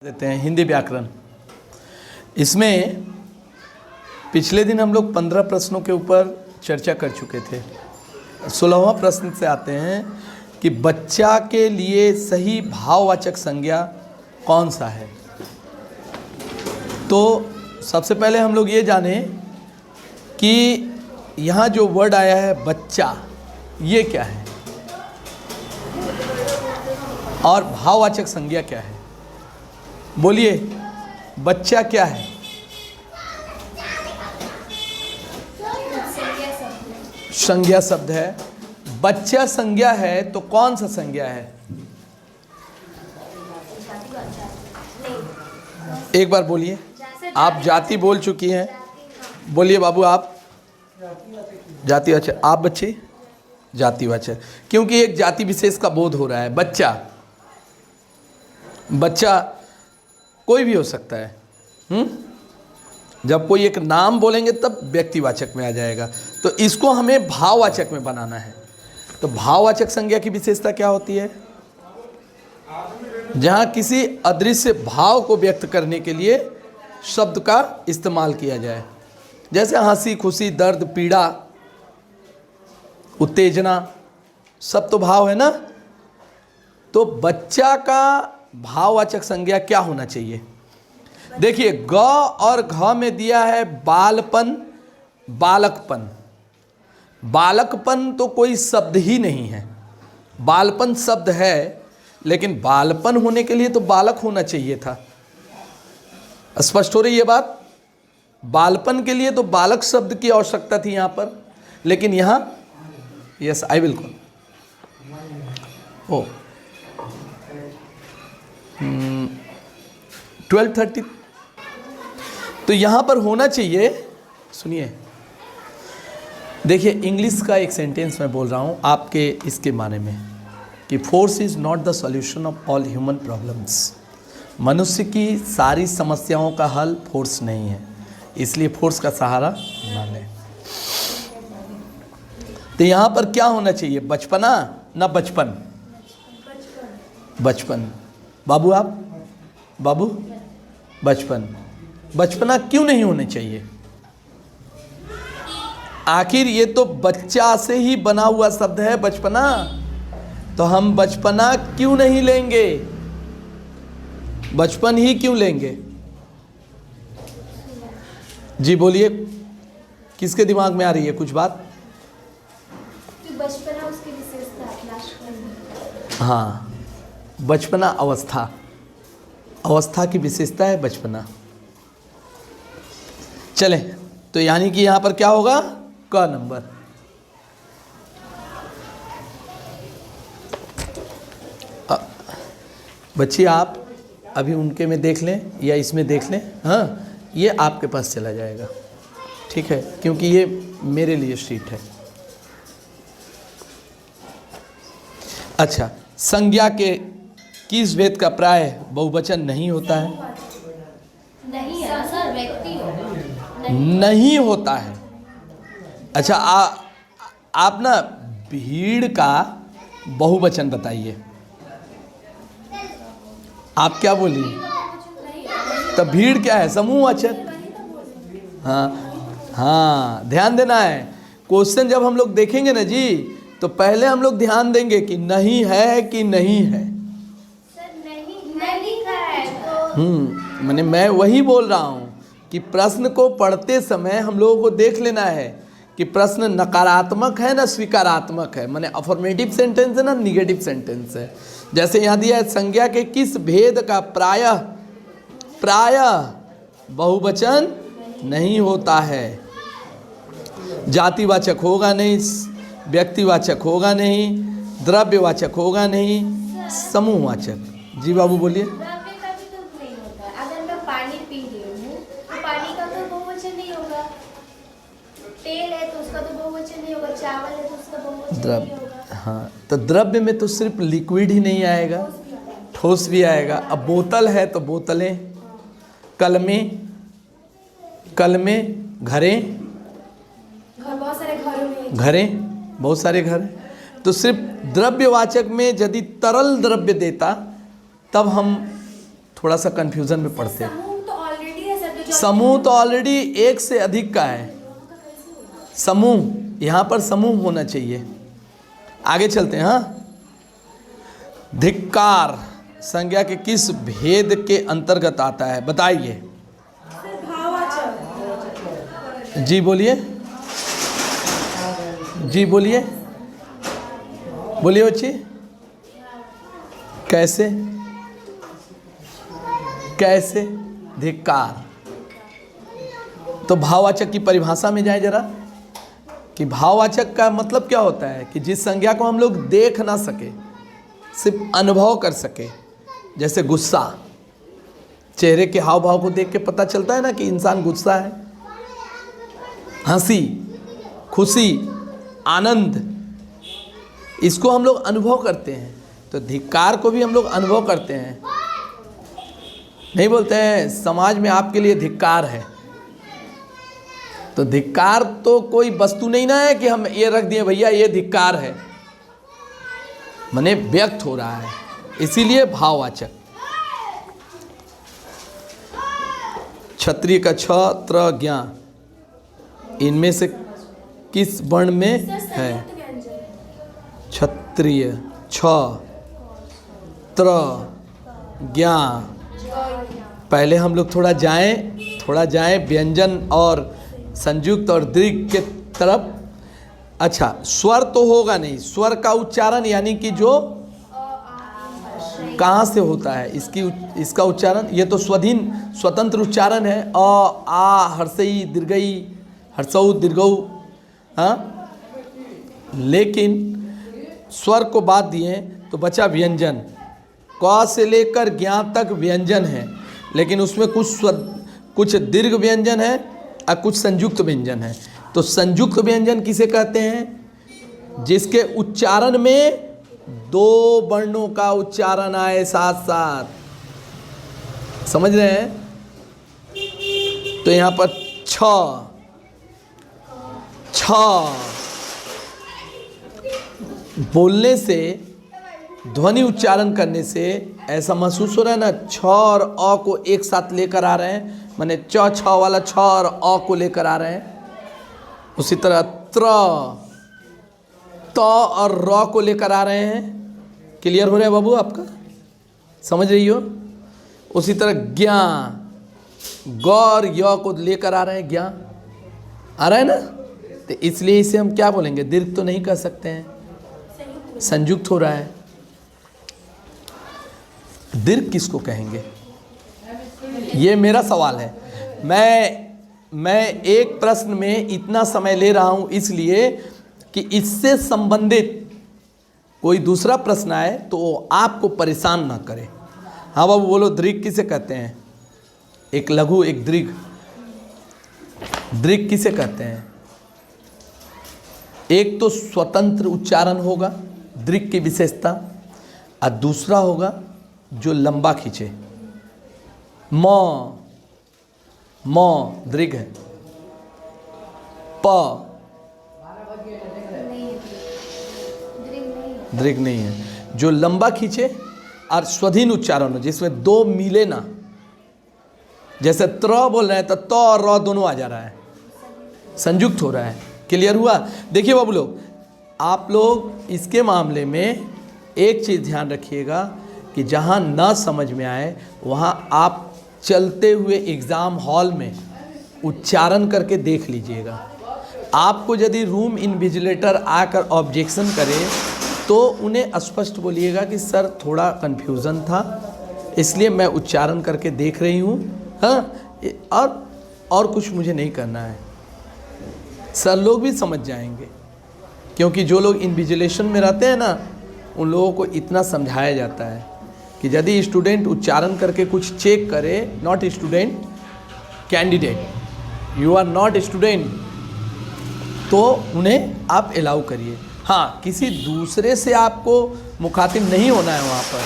देते हैं हिंदी व्याकरण। इसमें पिछले दिन हम लोग 15 प्रश्नों के ऊपर चर्चा कर चुके थे। 16वां प्रश्न से आते हैं कि बच्चा के लिए सही भाववाचक संज्ञा कौन सा है। तो सबसे पहले हम लोग ये जाने कि यहाँ जो वर्ड आया है बच्चा, ये क्या है और भाववाचक संज्ञा क्या है। बोलिए, बच्चा क्या है? संज्ञा शब्द है। बच्चा संज्ञा है तो कौन सा संज्ञा है? एक बार बोलिए। आप जाति बोल चुकी हैं, बोलिए बाबू आप। जातिवाचक। आप बच्चे जातिवाचक, क्योंकि एक जाति विशेष का बोध हो रहा है। बच्चा, बच्चा कोई भी हो सकता है। जब कोई एक नाम बोलेंगे तब व्यक्तिवाचक में आ जाएगा, तो इसको हमें भाववाचक में बनाना है। तो भाववाचक संज्ञा की विशेषता क्या होती है? जहाँ किसी अदृश्य भाव को व्यक्त करने के लिए शब्द का इस्तेमाल किया जाए, जैसे हंसी, खुशी, दर्द, पीड़ा, उत्तेजना, सब तो भाव है ना। तो बच्चा का भाववाचक संज्ञा क्या होना चाहिए? देखिए, ग और घ में दिया है बालपन, बालकपन। बालकपन तो कोई शब्द ही नहीं है। बालपन शब्द है, लेकिन बालपन होने के लिए तो बालक होना चाहिए था। स्पष्ट हो रही है बात? बालपन के लिए तो बालक शब्द की आवश्यकता थी यहाँ पर, लेकिन यहाँ यस आई विल कॉल 12:30। तो यहाँ पर होना चाहिए, सुनिए, देखिए इंग्लिश का एक सेंटेंस मैं बोल रहा हूँ आपके इसके माने में कि force is not the solution of all human problems. मनुष्य की सारी समस्याओं का हल फोर्स नहीं है, इसलिए फोर्स का सहारा ना लें। तो यहाँ पर क्या होना चाहिए? बचपना ना बचपन? बचपन। बाबू आप, बाबू बचपन। बचपना क्यों नहीं होने चाहिए? आखिर ये तो बच्चा से ही बना हुआ शब्द है बचपना, तो हम बचपना क्यों नहीं लेंगे? बचपन ही क्यों लेंगे? जी बोलिए, किसके दिमाग में आ रही है कुछ बात? बचपना उसकी विशेषता। हाँ, बचपना अवस्था, अवस्था की विशेषता है बचपना। चले, तो यानी कि यहां पर क्या होगा? क नंबर। बच्ची आप अभी उनके में देख लें या इसमें देख लें। हाँ, ये आपके पास चला जाएगा, ठीक है, क्योंकि ये मेरे लिए शीट है। अच्छा, संज्ञा के किस भेद का प्राय बहुवचन नहीं होता है? नहीं है सर, व्यक्ति नहीं होता है। अच्छा, आप ना भीड़ का बहुवचन बताइए। आप क्या बोली? तब भीड़ क्या है? समूहवाचक। हाँ, ध्यान देना है। क्वेश्चन जब हम लोग देखेंगे ना जी, तो पहले हम लोग ध्यान देंगे कि नहीं है कि नहीं है। सर नहीं लिखा है तो मैंने मैं वही बोल रहा हूँ कि प्रश्न को पढ़ते समय हम लोगों को देख लेना है कि प्रश्न नकारात्मक है ना स्वीकारात्मक है, माने अफर्मेटिव सेंटेंस है ना निगेटिव सेंटेंस है। जैसे यहाँ दिया है, संज्ञा के किस भेद का प्रायः बहुवचन नहीं होता है। जातिवाचक होगा नहीं, व्यक्तिवाचक होगा नहीं, द्रव्यवाचक होगा नहीं, समूहवाचक। जी बाबू बोलिए। द्रव्य का भी तो नहीं होता। अगर मैं पानी पी रही हूँ तो पानी का तो बहुवचन नहीं होगा। तेल है तो उसका तो बहुवचन नहीं होगा। चावल है तो उसका बहुवचन नहीं द्रव्य, होगा। हाँ, तो द्रव्य में तो सिर्फ लिक्विड ही नहीं आएगा, ठोस भी आएगा। अब बोतल है तो बोतलें, कलमें, घरें, बहुत सारे घरों में घरें, बहुत सारे घर हैं। तो सिर्फ द्रव्यवाचक में यदि तरल द्रव्य देता तब हम थोड़ा सा कंफ्यूजन में पड़ते हैं। समूह तो ऑलरेडी है सर, तो जो समूह तो ऑलरेडी एक से अधिक का है। समूह, यहाँ पर समूह होना चाहिए। आगे चलते हैं। हाँ, धिक्कार संज्ञा के किस भेद के अंतर्गत आता है, बताइए। जी बोलिए, जी बोलिए, बोलिए बच्ची। कैसे कैसे धिक्कार? तो भाववाचक की परिभाषा में जाए जरा, कि भाववाचक का मतलब क्या होता है? कि जिस संज्ञा को हम लोग देख ना सके, सिर्फ अनुभव कर सके। जैसे गुस्सा, चेहरे के हाव भाव को देख के पता चलता है ना कि इंसान गुस्सा है। हंसी, खुशी, आनंद, इसको हम लोग अनुभव करते हैं। तो धिक्कार को भी हम लोग अनुभव करते हैं। नहीं बोलते हैं समाज में आपके लिए धिक्कार है। तो धिक्कार तो कोई वस्तु नहीं ना है कि हम ये रख दिए भैया ये धिक्कार है, माने व्यक्त हो रहा है, इसीलिए भाववाचक। क्षत्रिय का छत्र ज्ञ, इनमें से किस वर्ण में है? क्षत्रिय छ त्र ज्ञ। पहले हम लोग थोड़ा जाएं व्यंजन और संयुक्त और दीर्घ के तरफ। अच्छा, स्वर तो होगा नहीं, स्वर का उच्चारण यानी कि जो कहाँ से होता है इसका उच्चारण, ये तो स्वाधीन स्वतंत्र उच्चारण है। अ आ हर्षई दीर्घई, हर्षऊ दीर्घऊ। हाँ, लेकिन स्वर को बात दिए तो बचा व्यंजन। क से लेकर ज्ञ तक व्यंजन है, लेकिन उसमें कुछ दीर्घ व्यंजन है और कुछ संयुक्त व्यंजन है। तो संयुक्त व्यंजन किसे कहते हैं? जिसके उच्चारण में दो वर्णों का उच्चारण आए साथ साथ। समझ रहे हैं? तो यहाँ पर छ बोलने से, ध्वनि उच्चारण करने से ऐसा महसूस हो रहा है ना, छ और अ को एक साथ लेकर आ रहे हैं, माने च छ वाला छ और अ को लेकर आ रहे हैं। उसी तरह त्र त और र को लेकर आ रहे हैं। क्लियर हो रहा है बाबू आपका? समझ रही हो? उसी तरह ज्ञा, ग और य को लेकर आ रहे हैं, ज्ञा आ रहा है ना। तो इसलिए इसे हम क्या बोलेंगे? दीर्घ तो नहीं कह सकते हैं, संयुक्त हो रहा है। दीर्घ किसको कहेंगे? ये मेरा सवाल है। मैं एक प्रश्न में इतना समय ले रहा हूँ इसलिए कि इससे संबंधित कोई दूसरा प्रश्न आए तो आपको परेशान ना करे। हाँ बाबू बोलो, दीर्घ किसे कहते हैं? एक लघु, एक दीर्घ। दीर्घ किसे कहते हैं? एक तो स्वतंत्र उच्चारण होगा दीर्घ की विशेषता, और दूसरा होगा जो लंबा खींचे। म दीर्घ है। प दीर्घ नहीं है। जो लंबा खींचे और स्वाधीन उच्चारण हो, जिसमें दो मिले ना। जैसे त्र बोल रहे हैं तो त और र दोनों आ जा रहा है, संयुक्त हो रहा है। क्लियर हुआ? देखिए बाबू लोग, आप लोग इसके मामले में एक चीज़ ध्यान रखिएगा कि जहाँ ना समझ में आए वहाँ आप चलते हुए एग्ज़ाम हॉल में उच्चारण करके देख लीजिएगा। आपको यदि रूम इन्विजिलेटर आकर ऑब्जेक्शन करे तो उन्हें स्पष्ट बोलिएगा कि सर थोड़ा कन्फ्यूज़न था, इसलिए मैं उच्चारण करके देख रही हूँ। हाँ, और कुछ मुझे नहीं करना है। सर लोग भी समझ जाएंगे, क्योंकि जो लोग इन्विजिलेशन में रहते हैं ना, उन लोगों को इतना समझाया जाता है कि यदि स्टूडेंट उच्चारण करके कुछ चेक करे, not student, candidate, you are not student, तो उन्हें आप अलाउ करिए। हाँ, किसी दूसरे से आपको मुखातिब नहीं होना है वहाँ पर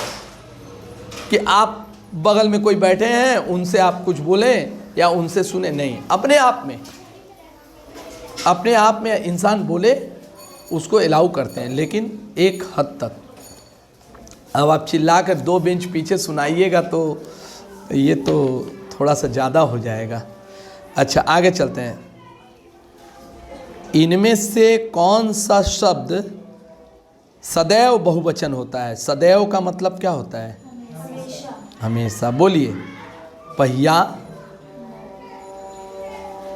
कि आप बगल में कोई बैठे हैं उनसे आप कुछ बोलें या उनसे सुने, नहीं। अपने आप में इंसान बोले उसको अलाउ करते हैं, लेकिन एक हद तक। अब आप चिल्ला कर दो बेंच पीछे सुनाइएगा तो ये तो थोड़ा सा ज़्यादा हो जाएगा। अच्छा आगे चलते हैं। इनमें से कौन सा शब्द सदैव बहुवचन होता है? सदैव का मतलब क्या होता है? हमेशा। हमेशा। बोलिए। पहिया,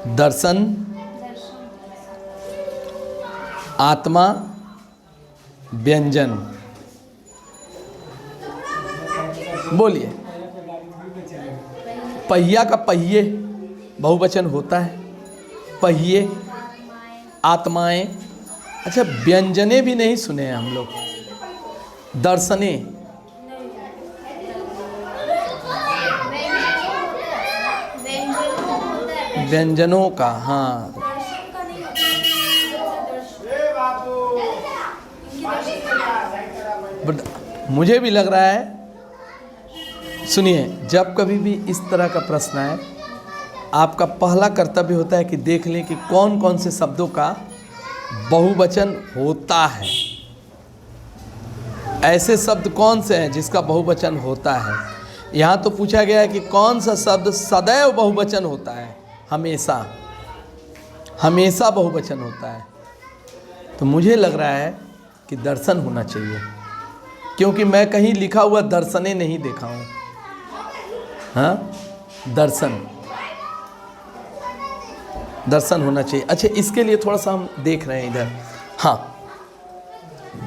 दर्शन, आत्मा, व्यंजन। बोलिए। पहिया का पहिए बहुवचन होता है, पहिए, आत्माएं। अच्छा व्यंजने भी नहीं सुने हैं हम लोग। दर्शने, व्यंजनों का, हाँ। बट मुझे भी लग रहा है, सुनिए, जब कभी भी इस तरह का प्रश्न आए, आपका पहला कर्तव्य होता है कि देख लें कि कौन कौन से शब्दों का बहुवचन होता है। ऐसे शब्द कौन से हैं जिसका बहुवचन होता है? यहाँ तो पूछा गया है कि कौन सा शब्द सदैव बहुवचन होता है? हमेशा, हमेशा बहुवचन होता है। तो मुझे लग रहा है कि दर्शन होना चाहिए, क्योंकि मैं कहीं लिखा हुआ दर्शने नहीं देखा हूँ। हाँ, दर्शन, दर्शन होना चाहिए। अच्छा इसके लिए थोड़ा सा हम देख रहे हैं इधर। हाँ,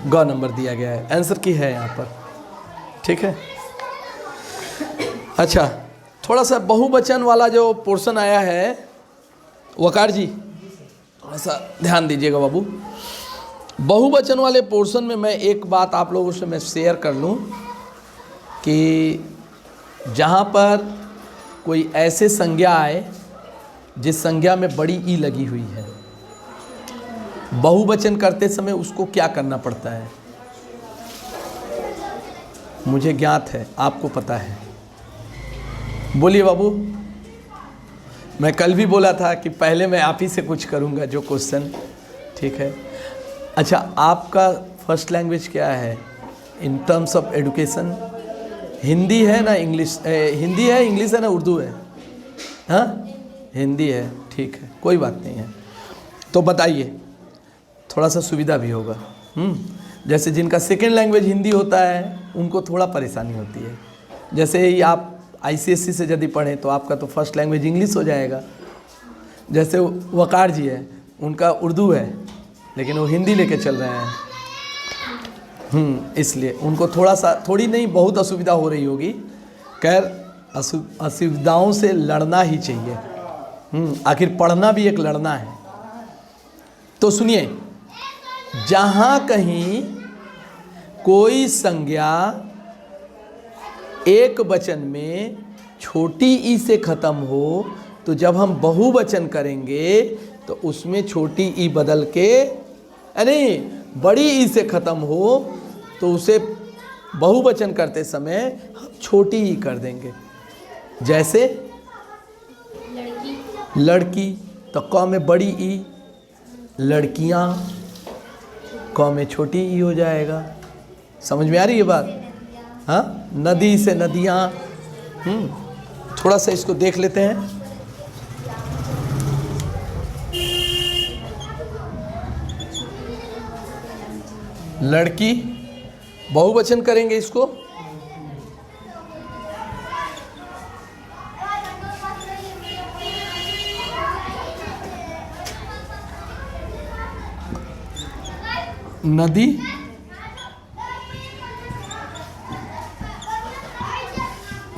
ग नंबर दिया गया है, आंसर की है यहाँ पर, ठीक है। अच्छा थोड़ा सा बहुवचन वाला जो पोर्शन आया है, वकार जी थोड़ा सा ध्यान दीजिएगा बाबू। बहुवचन वाले पोर्शन में मैं एक बात आप लोगों से मैं शेयर कर लूँ कि जहाँ पर कोई ऐसे संज्ञा आए जिस संज्ञा में बड़ी ई लगी हुई है, बहुवचन करते समय उसको क्या करना पड़ता है? मुझे ज्ञात है, आपको पता है। बोलिए बाबू। मैं कल भी बोला था कि पहले मैं आप ही से कुछ करूँगा जो क्वेश्चन, ठीक है। अच्छा आपका फर्स्ट लैंग्वेज क्या है in terms of education? Hindi है ना इंग्लिश? हिंदी है, इंग्लिश है ना उर्दू है? हाँ हिंदी है, ठीक है, कोई बात नहीं है। तो बताइए, थोड़ा सा सुविधा भी होगा। जैसे जिनका सेकेंड लैंग्वेज हिंदी होता है उनको थोड़ा परेशानी होती है। जैसे ही आप ICSE से यदि पढ़ें तो आपका तो फर्स्ट लैंग्वेज इंग्लिश हो जाएगा। जैसे वकार जी है, उनका उर्दू है लेकिन वो हिंदी लेके चल रहे हैं। इसलिए उनको थोड़ा सा, थोड़ी नहीं बहुत असुविधा हो रही होगी। खैर असुविधाओं से लड़ना ही चाहिए। आखिर पढ़ना भी एक लड़ना है। तो सुनिए, जहाँ कहीं कोई संज्ञा एक वचन में छोटी ई से ख़त्म हो, तो जब हम बहुवचन करेंगे तो उसमें छोटी ई बदल के, नहीं बड़ी ई से ख़त्म हो तो उसे बहुवचन करते समय हम छोटी ई कर देंगे। जैसे लड़की, लड़की तो क में बड़ी ई, लड़कियाँ क में छोटी ई हो जाएगा। समझ में आ रही है बात? हाँ, नदी से नदियाँ। थोड़ा सा इसको देख लेते हैं। लड़की बहुवचन करेंगे इसको, नदी,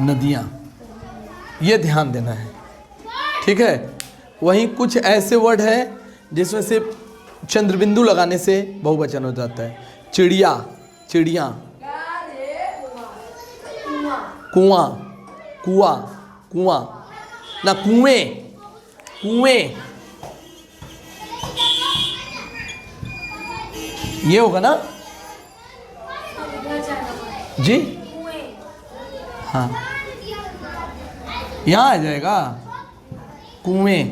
नदियाँ, ये ध्यान देना है, ठीक है। वहीं कुछ ऐसे वर्ड हैं जिसमें से चंद्रबिंदु लगाने से बहुवचन हो जाता है। चिड़िया, चिड़ियाँ, कुआं, कुआ, कुआं ना, कुएं, कुएं, ये होगा ना जी? हाँ यहाँ आ जाएगा कुएं।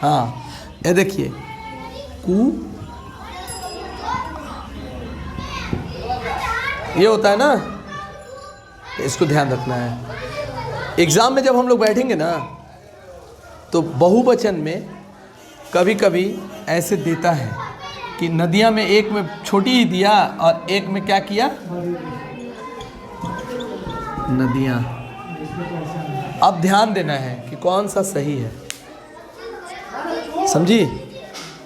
हाँ ये देखिए, कु ये होता है ना, इसको ध्यान रखना है। एग्ज़ाम में जब हम लोग बैठेंगे ना तो बहुवचन में कभी कभी ऐसे देता है कि नदियाँ में एक में छोटी ही दिया और एक में क्या किया, नदियाँ। अब ध्यान देना है कि कौन सा सही है, समझी,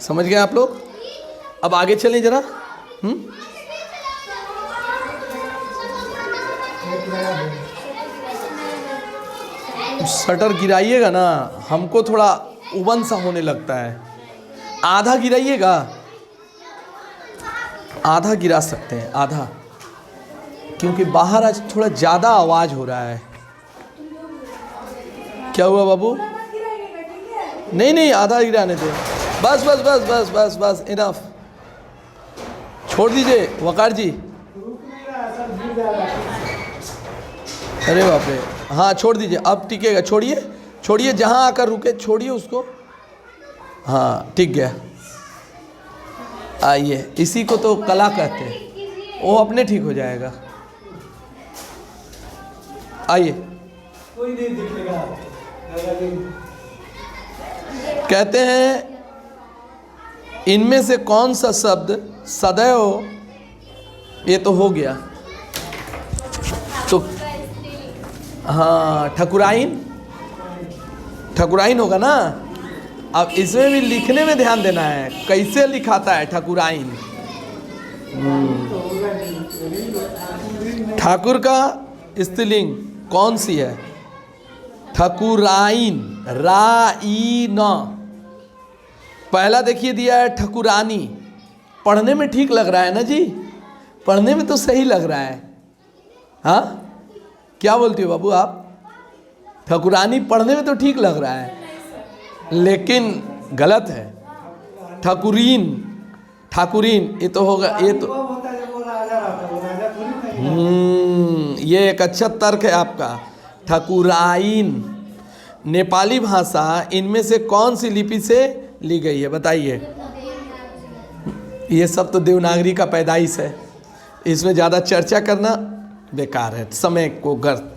समझ गए आप लोग। अब आगे चलें जरा। शटर गिराइएगा ना, हमको थोड़ा उबन सा होने लगता है। आधा गिराइएगा, आधा गिरा सकते हैं, आधा, क्योंकि बाहर आज थोड़ा ज़्यादा आवाज़ हो रहा है। क्या हुआ बाबू? नहीं नहीं, आधा गिराने दे, बस बस बस बस बस बस, इनफ, छोड़ दीजिए वकार जी। अरे बाप रे, हाँ छोड़ दीजिए, अब टिकेगा, छोड़िए छोड़िए, जहाँ आकर रुके छोड़िए उसको, हाँ टिक गया। आइए, इसी को तो कला कहते हैं, वो अपने ठीक हो जाएगा। आइए, कहते हैं इनमें से कौन सा शब्द सदैव, ये तो हो गया, तो हाँ ठकुराइन, ठकुराइन होगा ना। अब इसमें भी लिखने में ध्यान देना है, कैसे लिखाता है ठकुराइन। ठाकुर का स्त्रीलिंग कौन सी है? ठकुराइन, राइन। पहला देखिए दिया है ठकुरानी, पढ़ने में ठीक लग रहा है ना जी, पढ़ने में तो सही लग रहा है। हाँ क्या बोलती हो बाबू आप? ठकुरानी पढ़ने में तो ठीक लग रहा है, लेकिन गलत है। ठाकुरीन, ठाकुरीन, ये तो होगा, ये तो ये एक अच्छा तर्क है आपका। ठकुराइन नेपाली भाषा इनमें से कौन सी लिपि से ली गई है बताइए? ये सब तो देवनागरी का पैदाइश है, इसमें ज़्यादा चर्चा करना बेकार है, समय को गर्त।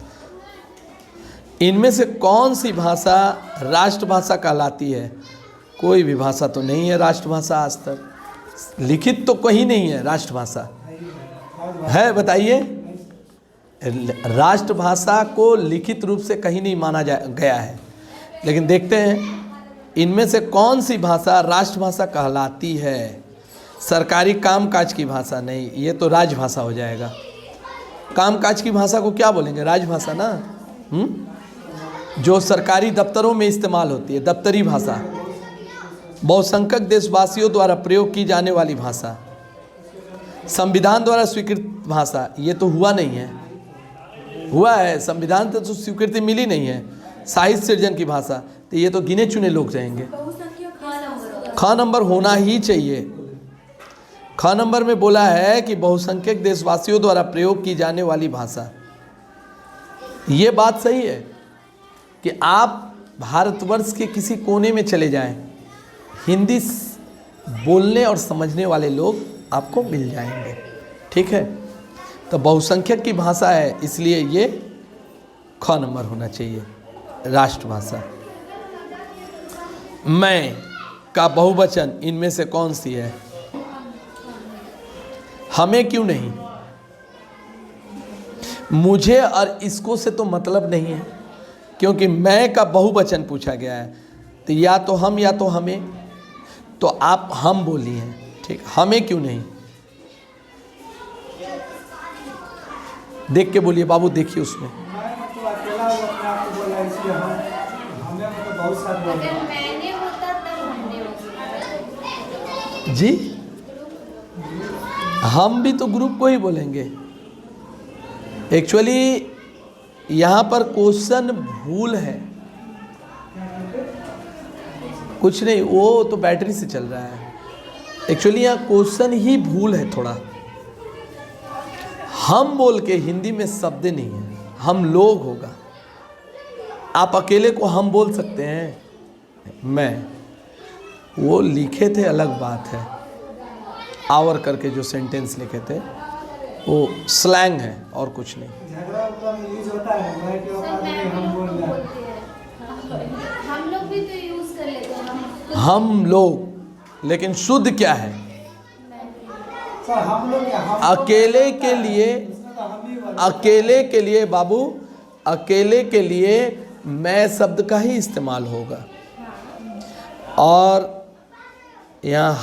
इनमें से कौन सी भाषा राष्ट्रभाषा कहलाती है? कोई भी भाषा तो नहीं है राष्ट्रभाषा, आज तक लिखित तो कहीं नहीं है राष्ट्रभाषा, है बताइए? राष्ट्रभाषा को लिखित रूप से कहीं नहीं माना गया है। लेकिन देखते हैं इनमें से कौन सी भाषा राष्ट्रभाषा कहलाती है? सरकारी कामकाज की भाषा नहीं, ये तो राजभाषा हो जाएगा। कामकाज की भाषा को क्या बोलेंगे? राजभाषा ना। जो सरकारी दफ्तरों में इस्तेमाल होती है, दफ्तरी भाषा। बहुसंख्यक देशवासियों द्वारा प्रयोग की जाने वाली भाषा, संविधान द्वारा स्वीकृत भाषा, ये तो हुआ नहीं है। हुआ है, संविधान तो स्वीकृति मिली नहीं है। साहित्य सृजन की भाषा, तो ये तो गिने चुने लोग रहेंगे। ख नंबर होना ही चाहिए। ख नंबर में बोला है कि बहुसंख्यक देशवासियों द्वारा प्रयोग की जाने वाली भाषा। ये बात सही है कि आप भारतवर्ष के किसी कोने में चले जाएं, हिंदी बोलने और समझने वाले लोग आपको मिल जाएंगे, ठीक है। तो बहुसंख्यक की भाषा है, इसलिए ये ख नंबर होना चाहिए, राष्ट्रभाषा। मैं का बहुवचन इनमें से कौन सी है? हमें क्यों नहीं? मुझे और इसको से तो मतलब नहीं है, क्योंकि मैं का बहुवचन पूछा गया है, तो या तो हम या तो हमें, तो आप हम बोलिए, ठीक। हमें क्यों नहीं? देख के बोलिए बाबू, देखिए उसमें जी, हम भी तो ग्रुप को ही बोलेंगे। एक्चुअली यहाँ पर क्वेश्चन भूल है, कुछ नहीं, वो तो बैटरी से चल रहा है। एक्चुअली यहाँ क्वेश्चन ही भूल है थोड़ा। हम बोल के हिंदी में शब्द नहीं है, हम लोग होगा। आप अकेले को हम बोल सकते हैं, मैं, वो लिखे थे अलग बात है। आवर करके जो सेंटेंस लिखे थे वो स्लैंग है और कुछ नहीं। मतलब यूज होता है, मैं क्यों सर आदमी मैं भी हम बोल लोग रहे हैं। बोलते हैं, हम लोग भी तो यूज कर लेते हैं हम लोग, लेकिन शुद्ध क्या है? सर हम लोग क्या, हम अकेले के लिए, इसमें तो हम ही बोल अकेले के लिए बाबू, अकेले के लिए मैं शब्द का ही इस्तेमाल होगा। और यहाँ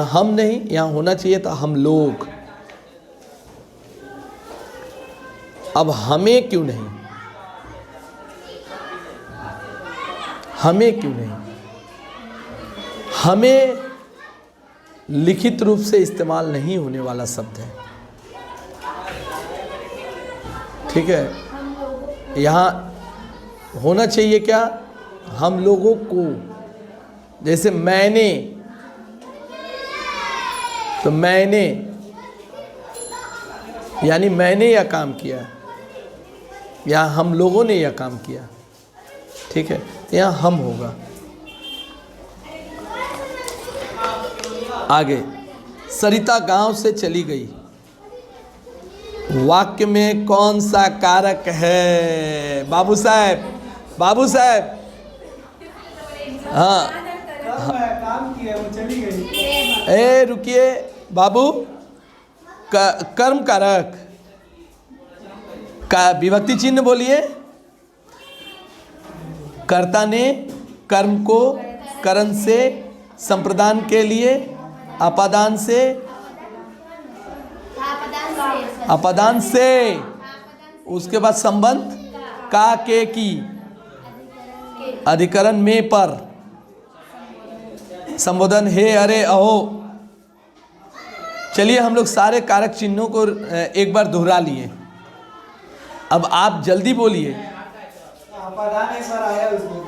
हम नहीं, यहाँ होना चाहिए था हम लोग। अब हमें क्यों नहीं, हमें क्यों नहीं? हमें लिखित रूप से इस्तेमाल नहीं होने वाला शब्द है, ठीक है। हम लोग यहाँ होना चाहिए क्या? हम लोगों को। जैसे मैंने, तो मैंने यानी मैंने यह काम किया, या हम लोगों ने यह काम किया, ठीक है। यहाँ हम होगा। आगे, सरिता गांव से चली गई, वाक्य में कौन सा कारक है? बाबू साहब, बाबू साहब, हाँ, काम किया, वो चली गई। ए रुकिए बाबू, कर्म कारक का विभक्ति चिन्ह बोलिए। कर्ता ने कर्म को करण से, संप्रदान के लिए अपादान से, अपादान से, उसके बाद संबंध का, के, की, अधिकरण में, पर, संबोधन हे, अरे, अहो। चलिए हम लोग सारे कारक चिन्हों को एक बार दोहरा लिए। अब आप जल्दी बोलिए। अपादान एक बार आया उसमें,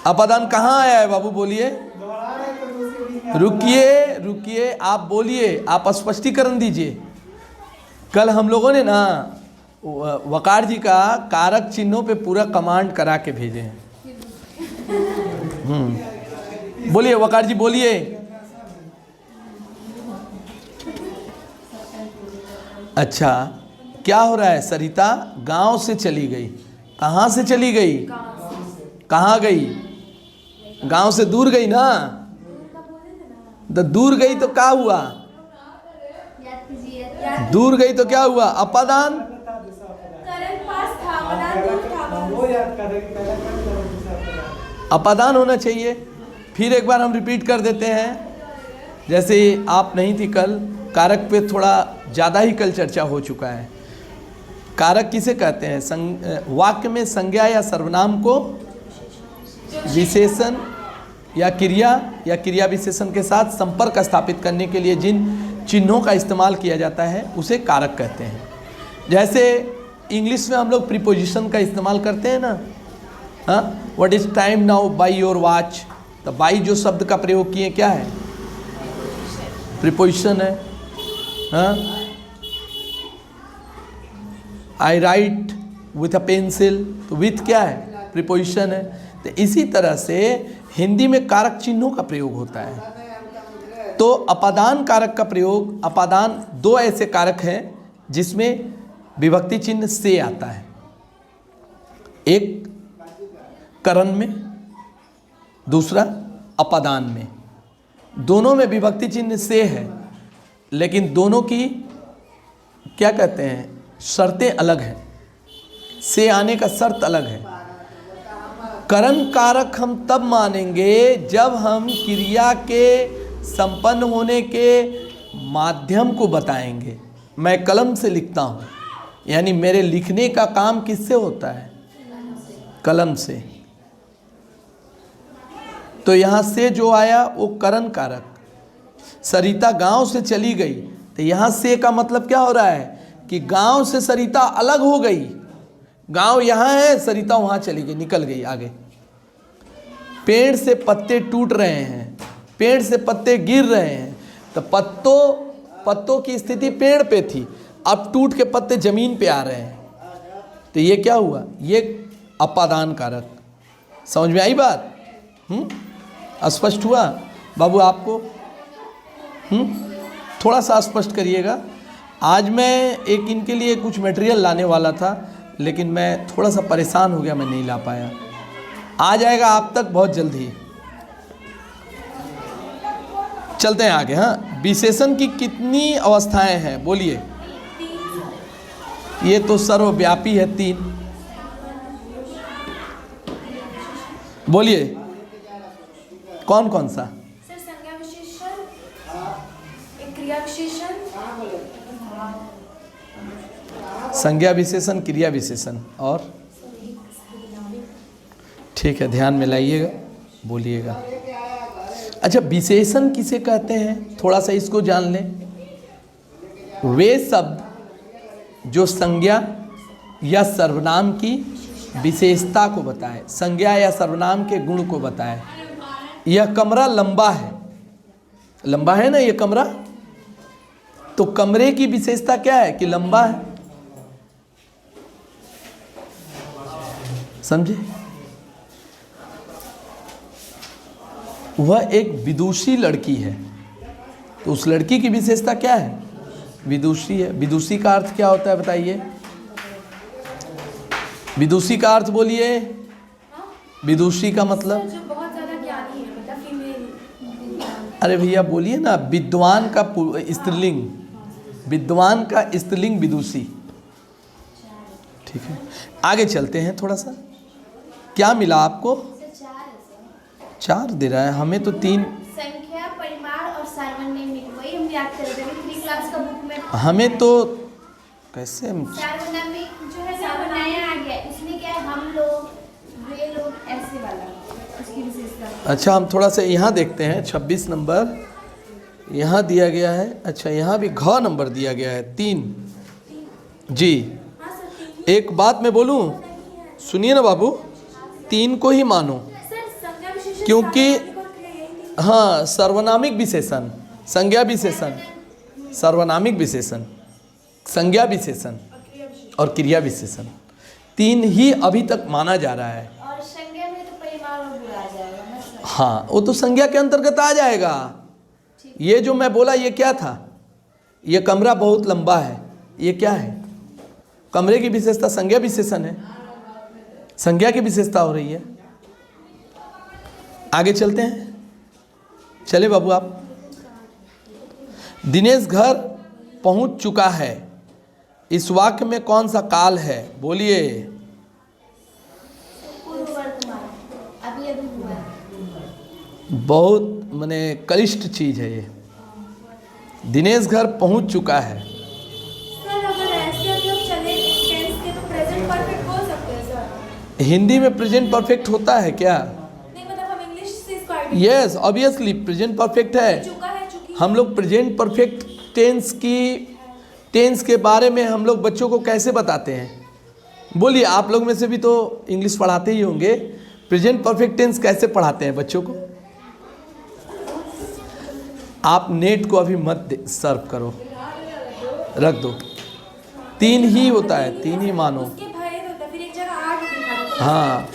अपादान कहाँ आया है बाबू? बोलिए। दोहरा रहे तो दूसरे दिन में रुकिए रुकिए, आप बोलिए, आप स्पष्टीकरण दीजिए। कल हम लोगों ने ना वकार जी का कारक चिन्हों पे पूरा कमांड करा के भेजे हैं। बोलिए वकार जी, बोलिए। अच्छा, क्या हो रहा है? सरिता गांव से चली गई। कहाँ से चली गई? कहाँ गई? गांव से दूर गई ना। तो दूर गई तो क्या हुआ? दूर गई तो क्या हुआ? अपादान। वो याद कर रहे कि पहले कर रहे दूसरा अपादान। अपादान होना चाहिए। फिर एक बार हम रिपीट कर देते हैं, जैसे आप नहीं थी कल, कारक पे थोड़ा ज़्यादा ही कल चर्चा हो चुका है। कारक किसे कहते हैं? वाक्य में संज्ञा या सर्वनाम को विशेषण या क्रिया विशेषण के साथ संपर्क स्थापित करने के लिए जिन चिन्हों का इस्तेमाल किया जाता है उसे कारक कहते हैं। जैसे इंग्लिश में हम लोग प्रीपोजिशन का इस्तेमाल करते हैं ना। हाँ, what is time now by your watch. तो बाई जो शब्द का प्रयोग किए क्या है? प्रीपोजिशन है। हाँ, आई राइट विथ अ पेंसिल, तो विथ क्या है? प्रीपोजिशन है। तो इसी तरह से हिंदी में कारक चिन्हों का प्रयोग होता है। तो अपादान कारक का प्रयोग, अपादान दो ऐसे कारक हैं जिसमें विभक्ति चिन्ह से आता है। एक करण में, दूसरा अपादान में। दोनों में विभक्ति चिन्ह से है, लेकिन दोनों की क्या कहते हैं, शर्तें अलग हैं। से आने का शर्त अलग है। करण कारक हम तब मानेंगे जब हम क्रिया के संपन्न होने के माध्यम को बताएंगे। मैं कलम से लिखता हूँ, यानी मेरे लिखने का काम किससे होता है? कलम से। तो यहाँ से जो आया वो करण कारक। सरिता गांव से चली गई, तो यहाँ से का मतलब क्या हो रहा है कि गांव से सरिता अलग हो गई। गांव यहाँ है, सरिता वहाँ चली गई, निकल गई आगे। पेड़ से पत्ते टूट रहे हैं, पेड़ से पत्ते गिर रहे हैं, तो पत्तों की स्थिति पेड़ पे थी, अब टूट के पत्ते जमीन पे आ रहे हैं। तो ये क्या हुआ? ये अपादान कारक। समझ में आई बात? स्पष्ट हुआ बाबू आपको? थोड़ा सा स्पष्ट करिएगा। आज मैं एक इनके लिए कुछ मटेरियल लाने वाला था, लेकिन मैं थोड़ा सा परेशान हो गया, मैं नहीं ला पाया। आ जाएगा आप तक बहुत जल्दी। चलते हैं आगे। हाँ, विशेषण की कितनी अवस्थाएं हैं बोलिए? ये तो सर्वव्यापी है, 3। बोलिए कौन कौन सा? सर संज्ञा विशेषण, एक क्रिया विशेषण, संज्ञा विशेषण, क्रिया विशेषण और ठीक है, ध्यान में लाइएगा, बोलिएगा। अच्छा, विशेषण किसे कहते हैं थोड़ा सा इसको जान लें। वे शब्द जो संज्ञा या सर्वनाम की विशेषता को बताए, संज्ञा या सर्वनाम के गुण को बताए। यह कमरा लंबा है, लंबा है ना ये कमरा, तो कमरे की विशेषता क्या है कि लंबा है। समझे? वह एक विदुषी लड़की है, तो उस लड़की की विशेषता क्या है? विदुषी है। विदुषी का अर्थ क्या होता है बताइए? विदुषी का अर्थ बोलिए। विदुषी का मतलब जो बहुत ज्यादा ज्ञानी है, मतलब फीमेल। अरे भैया बोलिए ना, विद्वान का स्त्रीलिंग, विद्वान का स्त्रीलिंग विदुषी। ठीक है, आगे चलते हैं थोड़ा सा। क्या मिला आपको? 4 दे रहा है, हमें तो 3। संख्या, परिमाण और सार्वनामिक, वही हम याद कर रहे थे 3 क्लास का बुक में। हमें तो कैसे सार्वनामिक जो है नया आ गया, इसमें क्या है, हम लोग, वे लोग, ऐसे वाला उसकी विशेषता। अच्छा, हम थोड़ा सा यहाँ देखते हैं। 26 नंबर यहाँ दिया गया है। अच्छा, यहाँ भी घ नंबर दिया गया है 3 जी। एक बात मैं बोलूँ, सुनिए ना बाबू, 3 को ही मानो, क्योंकि हाँ, सर्वनामिक विशेषण, संज्ञा विशेषण, सर्वनामिक विशेषण, संज्ञा विशेषण और क्रिया विशेषण, 3 ही अभी तक माना जा रहा है। और संज्ञा में तो परिमाण और गुण आ जाएगा ना। हाँ, वो तो संज्ञा के अंतर्गत आ जाएगा। ये जो मैं बोला ये क्या था? ये कमरा बहुत लंबा है, ये क्या है? कमरे की विशेषता संज्ञा विशेषण है, संज्ञा की विशेषता हो रही है। आगे चलते हैं, चले बाबू आप। दिनेश घर पहुंच चुका है, इस वाक्य में कौन सा काल है बोलिए? पूर्व वर्तमान, अभी अभी हुआ है। बहुत माने कलिष्ठ चीज है ये। दिनेश घर पहुंच चुका है। सर अगर ऐसे हम लोग चले टेंस के तो प्रेजेंट परफेक्ट बोल सकते हैं सर। हिंदी में प्रेजेंट परफेक्ट होता है क्या? नहीं, मतलब हम इंग्लिश से इसको idea yes, obviously present perfect है। चुका है, चुकी। हम लोग प्रेजेंट परफेक्ट टेंस के बारे में हम लोग बच्चों को कैसे बताते हैं? बोलिए, आप लोग में से भी तो इंग्लिश पढ़ाते ही होंगे, प्रेजेंट परफेक्ट टेंस कैसे पढ़ाते हैं बच्चों को? आप नेट को अभी मत सर्व करो, रख दो। 3 ही होता है, 3 ही मानो। उसके भेद होता है, फिर एक जगह 8 दिखा। हाँ,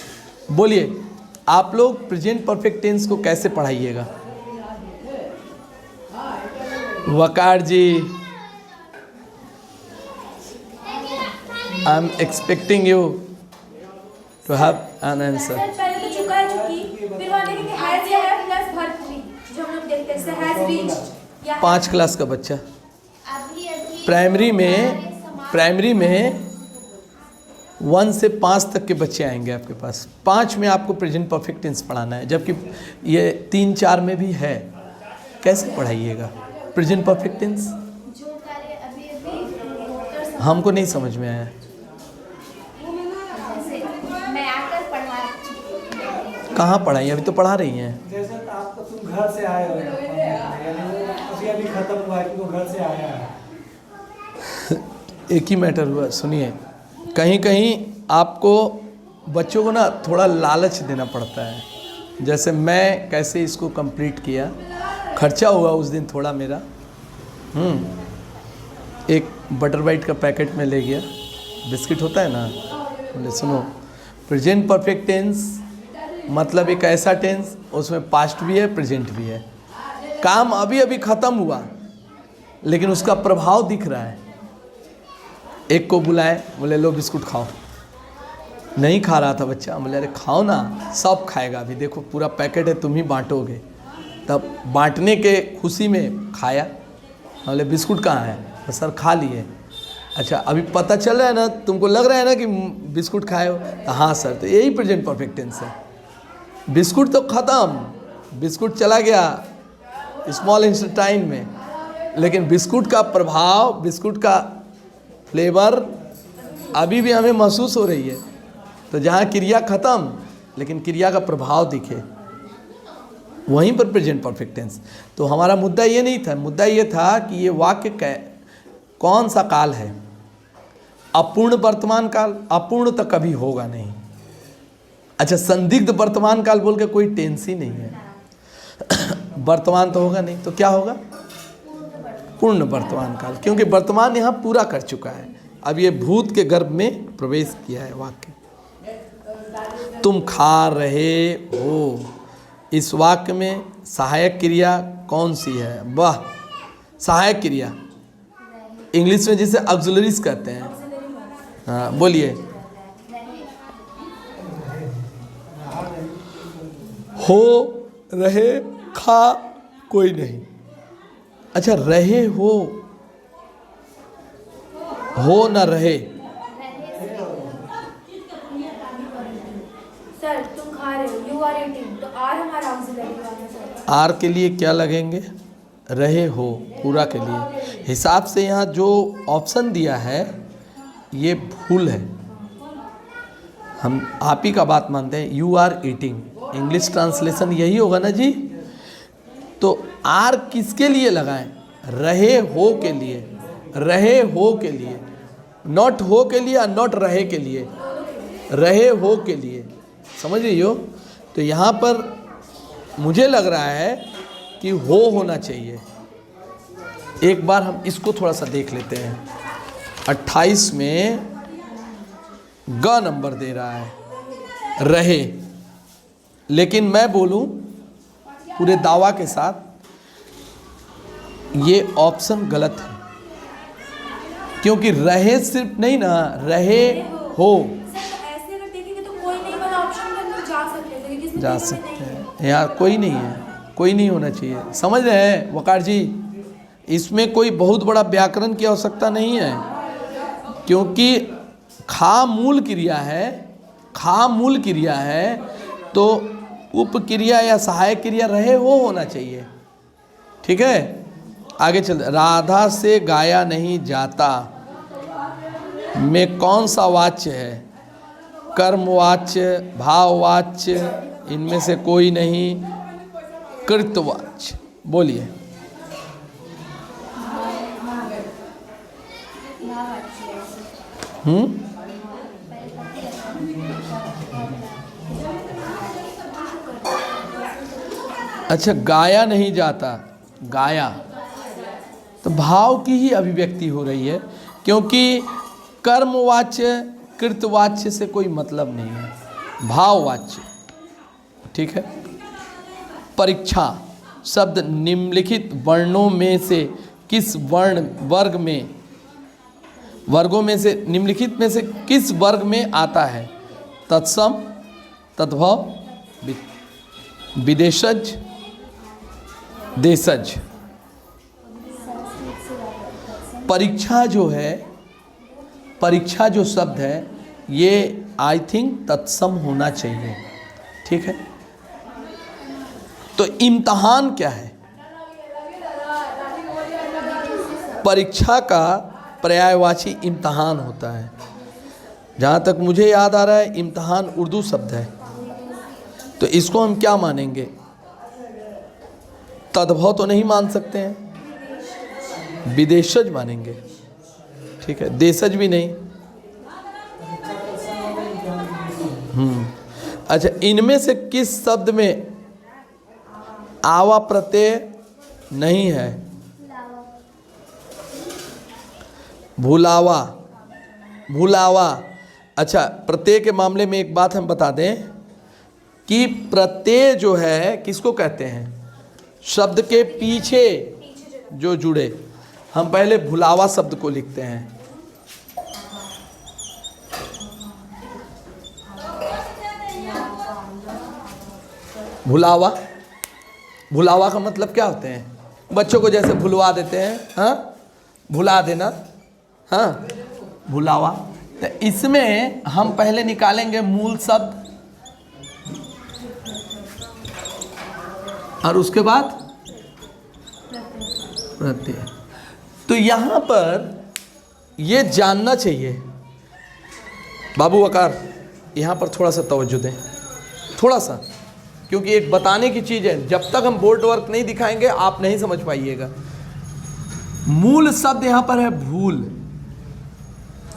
बोलिए आप लोग प्रेजेंट परफेक्ट टेंस को कैसे पढ़ाइएगा? Waqar ji, I am expecting you to have an answer. पहले तो चुका है, चुकी, फिर वहां देखेंगे हैज या है प्लस वर्ब 3 जो हम लोग देखते हैं, हैज रीच्ड या 5 क्लास का बच्चा अभी अभी प्राइमरी में 1 से 5 तक के बच्चे आएंगे आपके पास। 5 में आपको प्रेजेंट परफेक्ट टेंस पढ़ाना है, जबकि ये 3-4 में भी है। कैसे पढ़ाइएगा प्रेजेंट परफेक्ट टेंस? जो कार्य अभी अभी होकर हमको नहीं समझ में आया। मैं आकर पढ़ा चुकी हूं। कहाँ पढ़ाई? अभी तो पढ़ा रही हैं। जैसे आपको तुम घर से आए हो, अभी अभी खत्म हुआ है कि वो घर से आया है। एक ही मैटर हुआ, सुनिए, कहीं कहीं आपको बच्चों को ना थोड़ा लालच देना पड़ता है। जैसे मैं कैसे इसको कंप्लीट किया, खर्चा हुआ उस दिन थोड़ा मेरा। एक बटर बाइट का पैकेट में ले गया, बिस्किट होता है ना, बोले सुनो प्रेजेंट परफेक्ट टेंस मतलब एक ऐसा टेंस उसमें पास्ट भी है प्रेजेंट भी है। काम अभी अभी ख़त्म हुआ लेकिन उसका प्रभाव दिख रहा है। एक को बुलाए, बोले लो बिस्कुट खाओ। नहीं खा रहा था बच्चा, बोले अरे खाओ ना, सब खाएगा, अभी देखो पूरा पैकेट है, तुम ही बांटोगे। तब बांटने के खुशी में खाया। बोले बिस्कुट कहाँ है? तो सर खा लिए। अच्छा अभी पता चल रहा है ना, तुमको लग रहा है ना कि बिस्कुट खाए हो? तो हाँ सर। तो यही प्रेजेंट परफेक्ट टेंस है। बिस्कुट तो ख़त्म, बिस्कुट चला गया स्मॉल इंस्टेंटाइन में, लेकिन बिस्कुट का प्रभाव, बिस्कुट का फ्लेवर अभी भी हमें महसूस हो रही है। तो जहाँ क्रिया ख़त्म लेकिन क्रिया का प्रभाव दिखे, वहीं पर प्रेजेंट परफेक्ट टेंस। तो हमारा मुद्दा ये नहीं था, मुद्दा ये था कि ये वाक्य कौन सा काल है। अपूर्ण वर्तमान काल, अपूर्ण तो कभी होगा नहीं। अच्छा संदिग्ध वर्तमान काल बोल के कोई टेंस ही नहीं है। वर्तमान तो होगा नहीं, तो क्या होगा? पूर्ण वर्तमान काल, क्योंकि वर्तमान यहाँ पूरा कर चुका है, अब ये भूत के गर्भ में प्रवेश किया है वाक्य। तुम खा रहे हो, इस वाक्य में सहायक क्रिया कौन सी है? वाह, सहायक क्रिया इंग्लिश में जिसे ऑक्सिलरीज कहते हैं। हाँ बोलिए। हो, रहे, खा, कोई नहीं। अच्छा रहे हो ना रहे। सर तुम खा रहे हो, यू आर ईटिंग, तो आर हमारा ऑक्सिलरी वाला सर। आर के लिए क्या लगेंगे? रहे हो, पूरा के लिए हिसाब से यहाँ जो ऑप्शन दिया है ये भूल है। हम आप ही का बात मानते हैं, you are eating, English translation यही होगा ना जी। तो आर किसके लिए लगाएं? रहे हो के लिए, रहे हो के लिए, नॉट हो के लिए और नॉट रहे के लिए, रहे हो के लिए, समझ रही हो? तो यहाँ पर मुझे लग रहा है कि हो होना चाहिए। एक बार हम इसको थोड़ा सा देख लेते हैं। 28 में ग नंबर दे रहा है, रहे, लेकिन मैं बोलूं पूरे दावा के साथ ये ऑप्शन गलत है, क्योंकि रहे सिर्फ नहीं ना, रहे हो ऐसे अगर देखेंगे तो कोई नहीं वाला ऑप्शन में हम जा सकते थे, किसी जा सकते हैं। यहाँ कोई नहीं है, कोई नहीं होना चाहिए। समझ रहे हैं वकार जी? इसमें कोई बहुत बड़ा व्याकरण की आवश्यकता नहीं है, क्योंकि खा मूल क्रिया है, खा मूल क्रिया है, तो उपक्रिया या सहायक क्रिया रहे हो होना चाहिए। ठीक है, आगे चल। राधा से गाया नहीं जाता में कौन सा वाच्य है? कर्मवाच्य, भाववाच्य, इनमें से कोई नहीं, कृतवाच्य। बोलिए। अच्छा गाया नहीं जाता, गाया तो भाव की ही अभिव्यक्ति हो रही है, क्योंकि कर्मवाच्य कृतवाच्य से कोई मतलब नहीं है, भाववाच्य। ठीक है। परीक्षा शब्द निम्नलिखित वर्णों में से किस वर्गों में से, निम्नलिखित में से किस वर्ग में आता है? तत्सम, तद्भव, विदेशज, देशज। परीक्षा जो है, परीक्षा जो शब्द है ये आई थिंक तत्सम होना चाहिए। ठीक है। तो इम्तहान क्या है? परीक्षा का पर्यायवाची इम्तहान होता है। जहाँ तक मुझे याद आ रहा है इम्तहान उर्दू शब्द है, तो इसको हम क्या मानेंगे? तद्भव तो नहीं मान सकते हैं, विदेशज मानेंगे। ठीक है, देशज भी नहीं। अच्छा, इनमें से किस शब्द में आवा प्रत्यय नहीं है? भुलावा, भुलावा। अच्छा, प्रत्यय के मामले में एक बात हम बता दें कि प्रत्यय जो है किसको कहते हैं? शब्द के पीछे जो जुड़े। हम पहले भुलावा शब्द को लिखते हैं। भुलावा। भुलावा का मतलब क्या होते हैं? बच्चों को जैसे भुलवा देते हैं, हाँ, भुला देना, हाँ, भुलावा। तो इसमें हम पहले निकालेंगे मूल शब्द और उसके बाद प्रत्यय। तो यहाँ पर ये जानना चाहिए, बाबू वकार यहाँ पर थोड़ा सा तवज्जो दें, थोड़ा सा, क्योंकि एक बताने की चीज़ है। जब तक हम बोर्ड वर्क नहीं दिखाएंगे आप नहीं समझ पाइएगा। मूल शब्द यहाँ पर है भूल,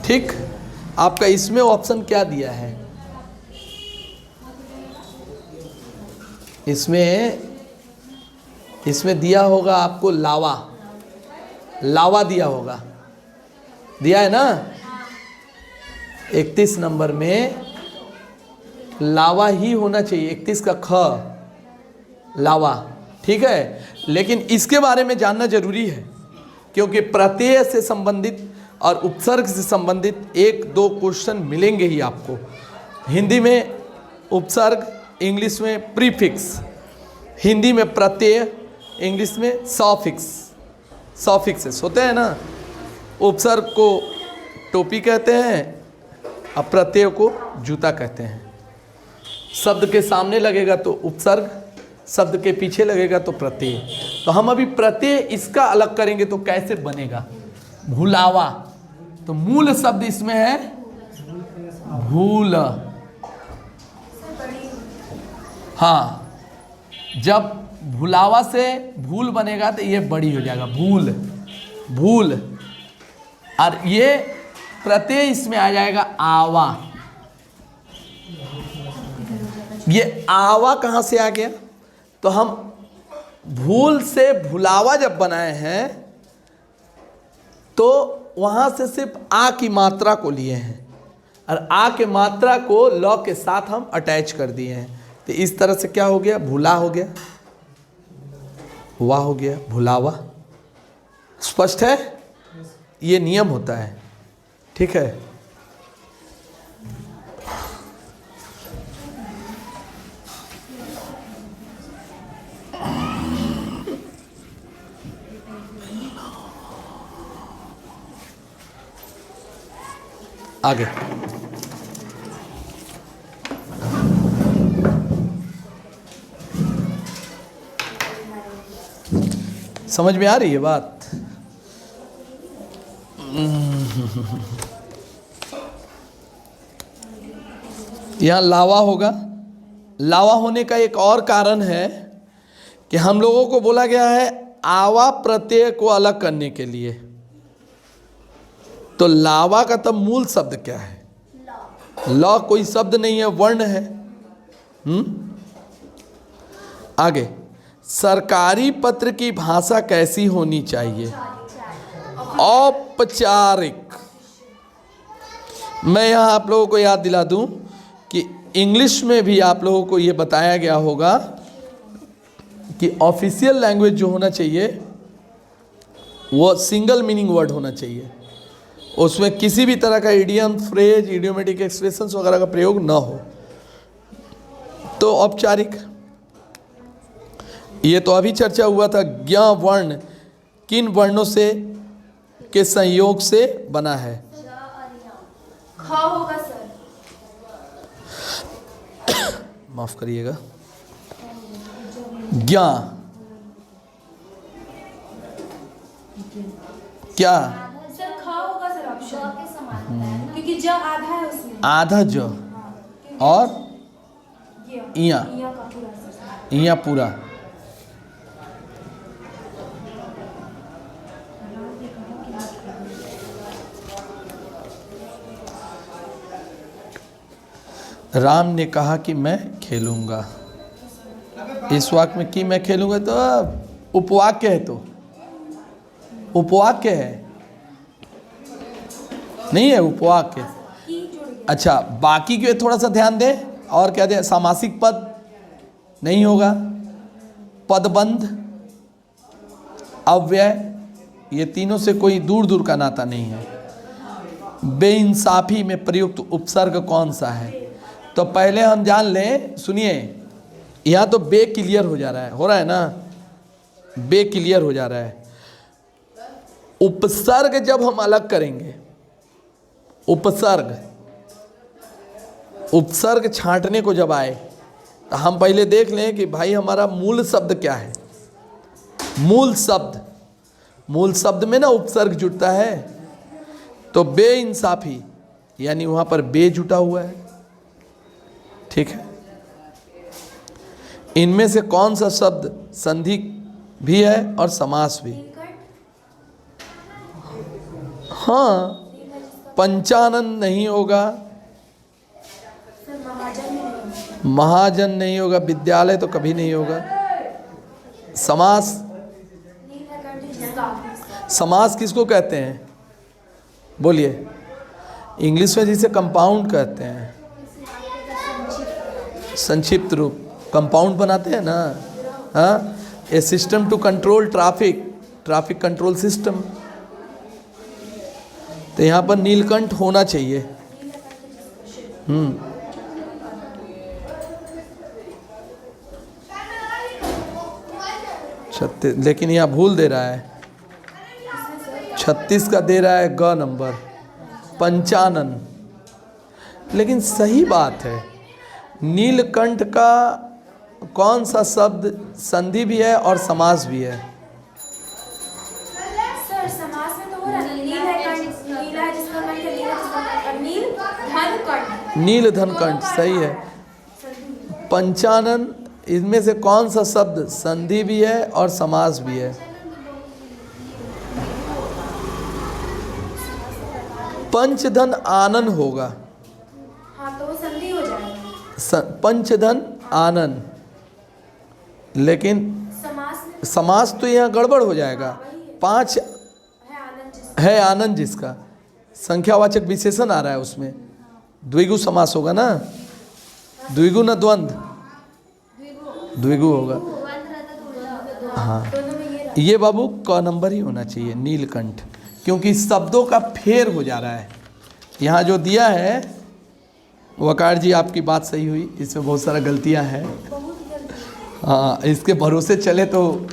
ठीक। आपका इसमें ऑप्शन क्या दिया है? इसमें दिया होगा आपको लावा, लावा दिया होगा, दिया है ना। 31 नंबर में लावा ही होना चाहिए, 31 का ख, लावा, ठीक है। लेकिन इसके बारे में जानना जरूरी है, क्योंकि प्रत्यय से संबंधित और उपसर्ग से संबंधित 1-2 क्वेश्चन मिलेंगे ही आपको। हिंदी में उपसर्ग, इंग्लिश में प्रीफिक्स, हिंदी में प्रत्यय, इंग्लिश में सॉफिक्सेस होते हैं ना। उपसर्ग को टोपी कहते हैं और प्रत्यय को जूता कहते हैं। शब्द के सामने लगेगा तो उपसर्ग, शब्द के पीछे लगेगा तो प्रत्यय। तो हम अभी प्रत्यय इसका अलग करेंगे तो कैसे बनेगा? भुलावा, तो मूल शब्द इसमें है भूल। हाँ, जब भुलावा से भूल बनेगा तो ये बड़ी हो जाएगा, भूल, भूल। और ये प्रत्यय इसमें आ जाएगा आवा। ये आवा कहाँ से आ गया? तो हम भूल से भुलावा जब बनाए हैं तो वहाँ से सिर्फ आ की मात्रा को लिए हैं और आ के मात्रा को ल के साथ हम अटैच कर दिए हैं। तो इस तरह से क्या हो गया? भुला हो गया, हुआ हो गया, भुलावा। स्पष्ट है? ये नियम होता है, ठीक है। आगे समझ में आ रही है बात? यहाँ लावा होगा। लावा होने का एक और कारण है कि हम लोगों को बोला गया है आवा प्रत्यय को अलग करने के लिए। तो लावा का तब मूल शब्द क्या है? ल कोई शब्द नहीं है, वर्ण है। आगे, सरकारी पत्र की भाषा कैसी होनी चाहिए? औपचारिक। मैं यहाँ आप लोगों को याद दिला दूं कि इंग्लिश में भी आप लोगों को ये बताया गया होगा कि ऑफिशियल लैंग्वेज जो होना चाहिए वो सिंगल मीनिंग वर्ड होना चाहिए। उसमें किसी भी तरह का इडियम, फ्रेज, इडियोमेटिक एक्सप्रेशंस वगैरह का प्रयोग ना हो। तो औपचारिक, ये तो अभी चर्चा हुआ था, ज्ञ वर्ण किन वर्णों से के संयोग से बना है? ख होगा सर। माफ करिएगा, ज्ञ क्या? सर ख होगा सर, ऑप्शन के समान, क्योंकि ज आधा है उसमें। आधा ज और इया, इया पूरा। राम ने कहा कि मैं खेलूंगा। इस वाक्य में कि मैं खेलूंगा तो उपवाक्य है, तो उपवाक्य है, नहीं है उपवाक्य। अच्छा, बाकी के थोड़ा सा ध्यान दें। और क्या दें? सामासिक पद नहीं होगा, पदबंध, अव्यय, ये तीनों से कोई दूर दूर का नाता नहीं है। बेइंसाफी में प्रयुक्त उपसर्ग कौन सा है? तो पहले हम जान लें, सुनिए, यहाँ तो बे क्लियर हो जा रहा है, हो रहा है ना, बे क्लियर हो जा रहा है। उपसर्ग जब हम अलग करेंगे, उपसर्ग छांटने को जब आए तो हम पहले देख लें कि भाई हमारा मूल शब्द क्या है। मूल शब्द में ना उपसर्ग जुटता है, तो बेइंसाफी यानी वहाँ पर बे जुटा हुआ है। ठीक है, इनमें से कौन सा शब्द संधि भी है और समास भी? हाँ, पंचानन नहीं होगा, महाजन नहीं होगा, विद्यालय तो कभी नहीं होगा। समास किसको कहते हैं? बोलिए। इंग्लिश में जिसे कंपाउंड कहते हैं, संक्षिप्त रूप, कंपाउंड बनाते हैं ना। हाँ, a system to control traffic control system. तो यहाँ पर नीलकंठ होना चाहिए। 36, लेकिन यहाँ भूल दे रहा है, 36 का दे रहा है ग नंबर, पंचानन। लेकिन सही बात है, नीलकंठ का कौन सा शब्द संधि भी है और समास भी है? सर समास में तो हो रहा है, नील है कंठ, नीला है जिसका कंठ है, नीला जिसका कंठ, और नील धन कंठ, नील धन कंठ, सही है। पंचानन, इनमें से कौन सा शब्द संधि भी है और समास भी है? पंचधन आनन होगा। हाँ तो वो संधि हो जाएगा। पंचधन आनन, लेकिन समास तो यहाँ गड़बड़ हो जाएगा। 5 है आनंद जिसका संख्यावाचक विशेषण आ रहा है, उसमें द्विगु समास होगा ना, द्विगु न द्वंद्व, द्विगु होगा। हाँ, ये बाबू क नंबर ही होना चाहिए, नीलकंठ, क्योंकि शब्दों का फेर हो जा रहा है। यहाँ जो दिया है, वकार जी आपकी बात सही हुई, इसमें बहुत सारा गलतियाँ हैं। हाँ, इसके भरोसे चले तो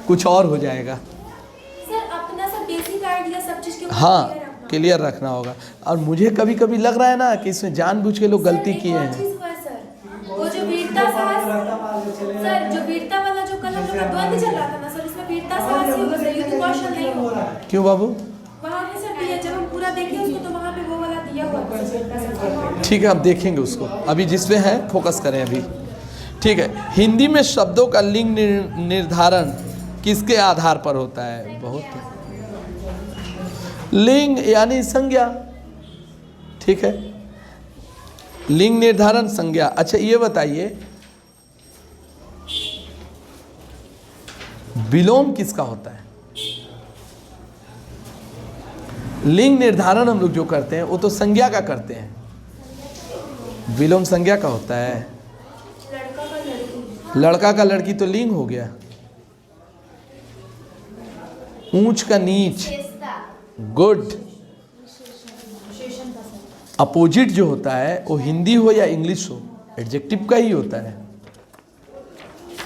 कुछ और हो जाएगा। सर अपना सब बेसिक आइडिया सब चीज के ऊपर हाँ, क्लियर रखना होगा। और मुझे कभी कभी लग रहा है ना कि इसमें जानबूझ के लोग गलती किए हैं। वो जो वीरता साहस, सर जो वीरता वाला जो कल हम लोग का द्वंद्व चल रहा था ना सर, इसमें वीरता साहस ही होगा सर, युद्ध कौशल नहीं होगा। क्यों बाबू? वहाँ पे सर दिया, जब हम पूरा देखें उसको तो वहाँ पे वो वाला दिया हुआ। ठीक है, आप देखेंगे उसको, अभी जिसमें है फोकस करें अभी। ठीक है, हिंदी में शब्दों का लिंग निर्धारण किसके आधार पर होता है? बहुत लिंग यानी संज्ञा। ठीक है, लिंग निर्धारण संज्ञा। अच्छा ये बताइए, विलोम किसका होता है? लिंग निर्धारण हम लोग जो करते हैं वो तो संज्ञा का करते हैं, विलोम संज्ञा का होता है। लड़का का लड़की तो लिंग हो गया। ऊंच का नीच, गुड। अपोजिट जो होता है वो हिंदी हो या इंग्लिश हो, एडजेक्टिव का ही होता है।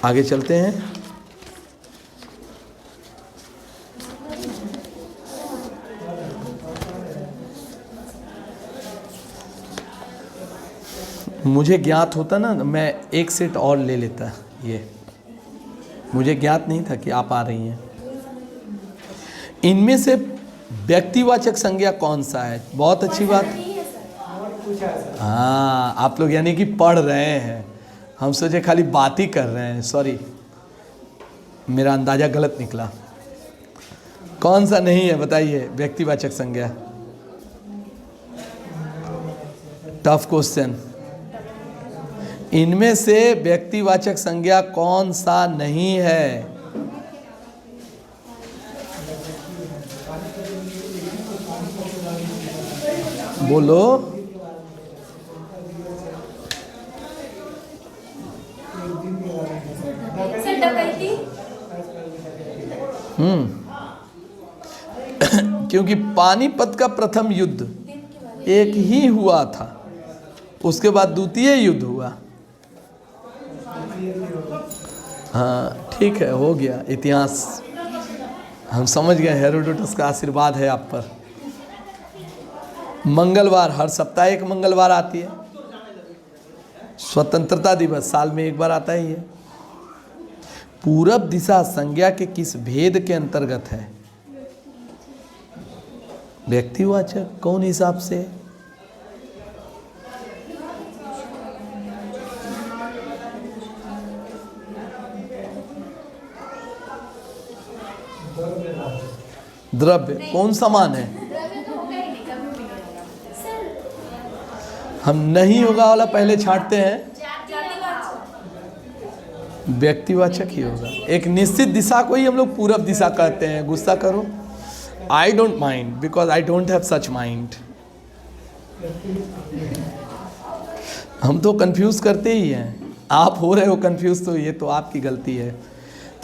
आगे चलते हैं। मुझे ज्ञात होता ना, मैं एक सेट और ले लेता। ये मुझे ज्ञात नहीं था कि आप आ रही हैं। इनमें से व्यक्तिवाचक संज्ञा कौन सा है? बहुत अच्छी बात। हाँ, आप लोग यानी कि पढ़ रहे हैं, हम सोचे खाली बात ही कर रहे हैं। सॉरी, मेरा अंदाज़ा गलत निकला। कौन सा नहीं है बताइए व्यक्तिवाचक संज्ञा? Tough question. इनमें से व्यक्तिवाचक संज्ञा कौन सा नहीं है? बोलो। क्योंकि पानीपत का प्रथम युद्ध एक ही हुआ था, उसके बाद द्वितीय युद्ध हुआ। हाँ ठीक है, हो गया इतिहास, हम समझ गए। हेरोडोटस का आशीर्वाद है आप पर। मंगलवार, हर सप्ताह एक मंगलवार आती है। स्वतंत्रता दिवस साल में एक बार आता ही है। पूरब दिशा संज्ञा के किस भेद के अंतर्गत है? व्यक्तिवाचक कौन हिसाब से? द्रव्य कौन समान है? हम नहीं होगा वाला पहले छांटते हैं, व्यक्तिवाचक ही होगा। एक निश्चित दिशा को ही हम लोग पूरब दिशा कहते हैं। गुस्सा करो, I don't mind because I don't have such mind. हम तो कंफ्यूज करते ही हैं, आप हो रहे हो कंफ्यूज, तो ये तो आपकी गलती है।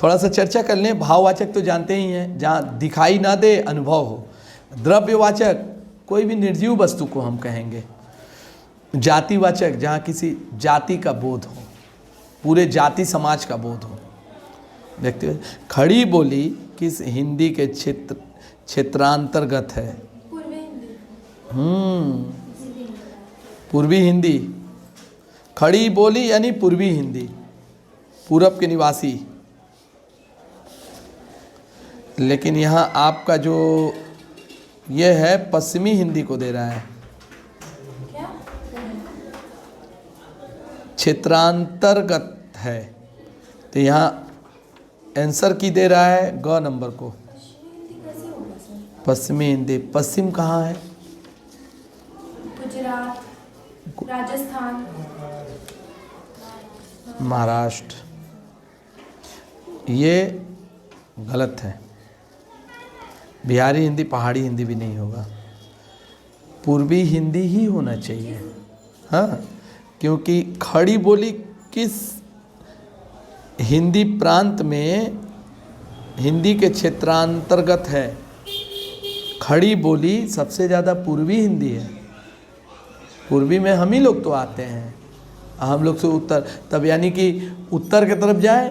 थोड़ा सा चर्चा कर लें। भाववाचक तो जानते ही हैं, जहाँ दिखाई ना दे अनुभव हो। द्रव्यवाचक कोई भी निर्जीव वस्तु को हम कहेंगे। जातिवाचक जहाँ किसी जाति का बोध हो, पूरे जाति समाज का बोध हो। व्यक्ति खड़ी बोली किस हिंदी के क्षेत्रांतर्गत है? पूर्वी हिंदी। खड़ी बोली यानी पूर्वी हिंदी, पूरब के निवासी। लेकिन यहाँ आपका जो ये है पश्चिमी हिंदी को दे रहा है, क्षेत्रांतर्गत है। तो यहाँ आंसर की दे रहा है ग नंबर को, पश्चिमी हिंदी। पश्चिम कहाँ है? गुजरात, राजस्थान, महाराष्ट्र। ये गलत है। बिहारी हिंदी, पहाड़ी हिंदी भी नहीं होगा, पूर्वी हिंदी ही होना चाहिए। हाँ, क्योंकि खड़ी बोली किस हिंदी प्रांत में हिंदी के क्षेत्रांतर्गत है? खड़ी बोली सबसे ज़्यादा पूर्वी हिंदी है। पूर्वी में हम ही लोग तो आते हैं, हम लोग से उत्तर, तब यानी कि उत्तर की तरफ जाए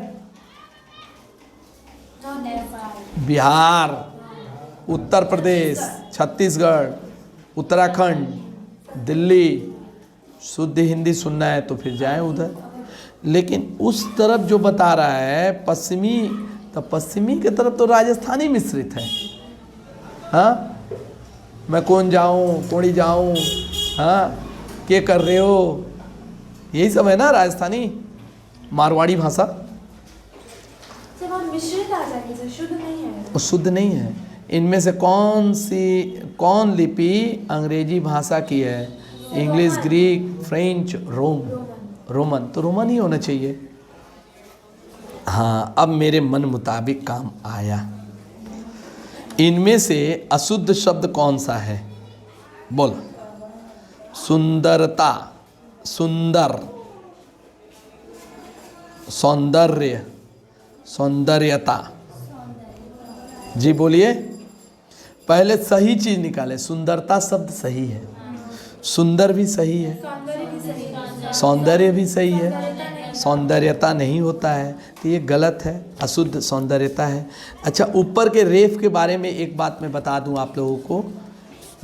बिहार, उत्तर प्रदेश, छत्तीसगढ़, उत्तराखंड, दिल्ली, शुद्ध हिंदी सुनना है तो फिर जाएं उधर। लेकिन उस तरफ जो बता रहा है पश्चिमी, तो पश्चिमी की तरफ तो राजस्थानी मिश्रित है। हाँ, मैं कौन जाऊँ, कौड़ी जाऊँ, हाँ क्या कर रहे हो, यही सब है ना राजस्थानी मारवाड़ी भाषा। जब हम मिश्रित आ जाएंगे सर, शुद्ध नहीं है। वो शुद्ध नहीं है। इनमें से कौन लिपि अंग्रेजी भाषा की है? English, Greek, French, Roman. तो रोमन ही होना चाहिए। हाँ, अब मेरे मन मुताबिक काम आया। इनमें से अशुद्ध शब्द कौन सा है? बोलो। सुंदरता, सुंदर, सौंदर्य, सौंदर्यता। जी बोलिए, पहले सही चीज निकाले। सुंदरता शब्द सही है, सुंदर भी सही है, सौंदर्य भी सही है, सौंदर्यता नहीं होता है, तो ये गलत है, अशुद्ध सौंदर्यता है। अच्छा, ऊपर के रेफ के बारे में एक बात मैं बता दूं आप लोगों को,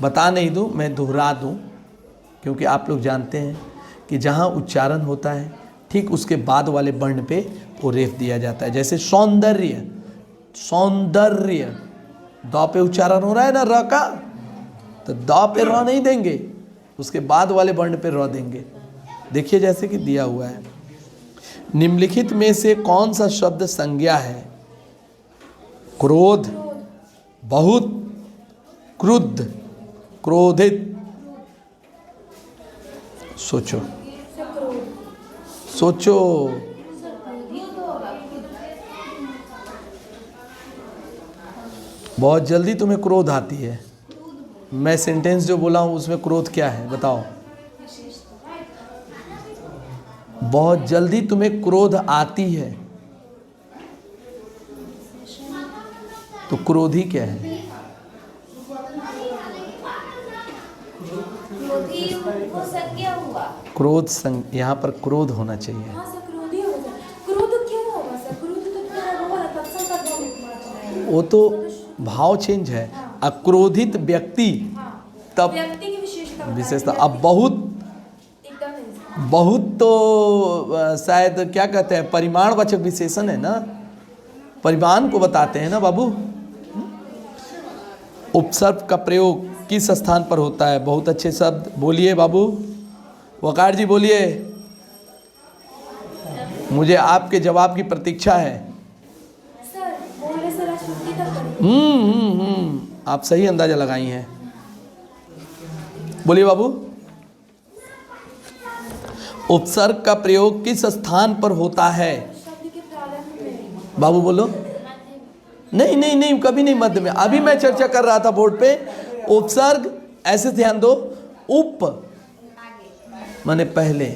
बता नहीं दूं, मैं दोहरा दूं, क्योंकि आप लोग जानते हैं कि जहाँ उच्चारण होता है ठीक उसके बाद वाले वर्ण पे वो रेफ दिया जाता है। जैसे सौंदर्य, सौंदर्य, द पे उच्चारण हो रहा है ना र का, तो द पे र नहीं देंगे, उसके बाद वाले वर्ण पे र देंगे। देखिए जैसे कि दिया हुआ है। निम्नलिखित में से कौन सा शब्द संज्ञा है? क्रोध, बहुत, क्रुद्ध, क्रोधित। सोचो सोचो। बहुत जल्दी तुम्हें क्रोध आती है। मैं सेंटेंस जो बोला हूँ उसमें क्रोध क्या है बताओ? बहुत जल्दी तुम्हें क्रोध आती है, तो क्रोधी क्या है? क्रोध यहाँ पर क्रोध होना चाहिए। हाँ सर, क्रोधी होगा। क्रोध क्यों होगा सर? वो तो भाव चेंज है। अक्रोधित व्यक्ति तब व्यक्ति की विशेषता विशेषता। अब बहुत एकदम नहीं। बहुत तो शायद क्या कहते हैं, परिमाणवाचक विशेषण है ना, परिमाण को बताते हैं ना बाबू। उपसर्ग का प्रयोग किस स्थान पर होता है? बहुत अच्छे शब्द बोलिए बाबू, वकार जी बोलिए, मुझे आपके जवाब की प्रतीक्षा है। सर बोले सर आज छुट्टी तक करेंगे। आप सही अंदाजा लगाई हैं। बोलिए बाबू, उपसर्ग का प्रयोग किस स्थान पर होता है? शब्द के प्रारंभ में। बाबू बोलो। नहीं नहीं नहीं, कभी नहीं मध्य में। अभी मैं चर्चा कर रहा था बोर्ड पे, उपसर्ग ऐसे ध्यान दो, उप माने पहले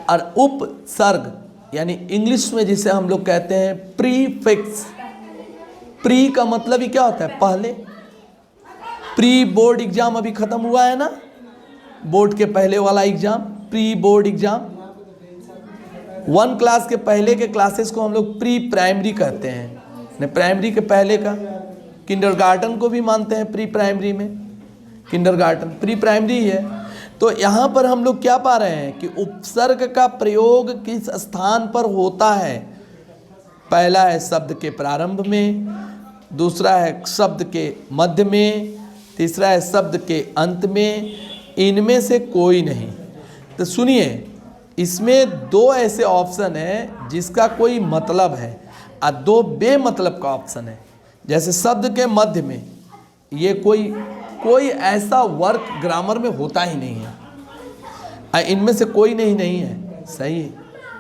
और उपसर्ग यानी इंग्लिश में जिसे हम लोग कहते हैं प्रीफिक्स। प्री का मतलब ही क्या होता है? पहले। प्री बोर्ड एग्जाम अभी खत्म हुआ है ना, बोर्ड के पहले वाला exam, pre board exam. 1 class के पहले के क्लासेस को हम लोग प्री प्राइमरी कहते हैं। प्राइमरी के पहले का, किंडरगार्टन को भी मानते हैं प्री प्राइमरी में, किंडरगार्टन प्री प्राइमरी ही है। तो यहाँ पर हम लोग क्या पा रहे हैं कि उपसर्ग का प्रयोग किस स्थान पर होता है? पहला है शब्द के प्रारंभ में, दूसरा है शब्द के मध्य में, तीसरा है शब्द के अंत में, इनमें से कोई नहीं। तो सुनिए, इसमें 2 ऐसे ऑप्शन हैं जिसका कोई मतलब है और 2 बेमतलब का ऑप्शन है। जैसे शब्द के मध्य में, ये कोई ऐसा वर्क ग्रामर में होता ही नहीं है। इनमें से कोई नहीं है, सही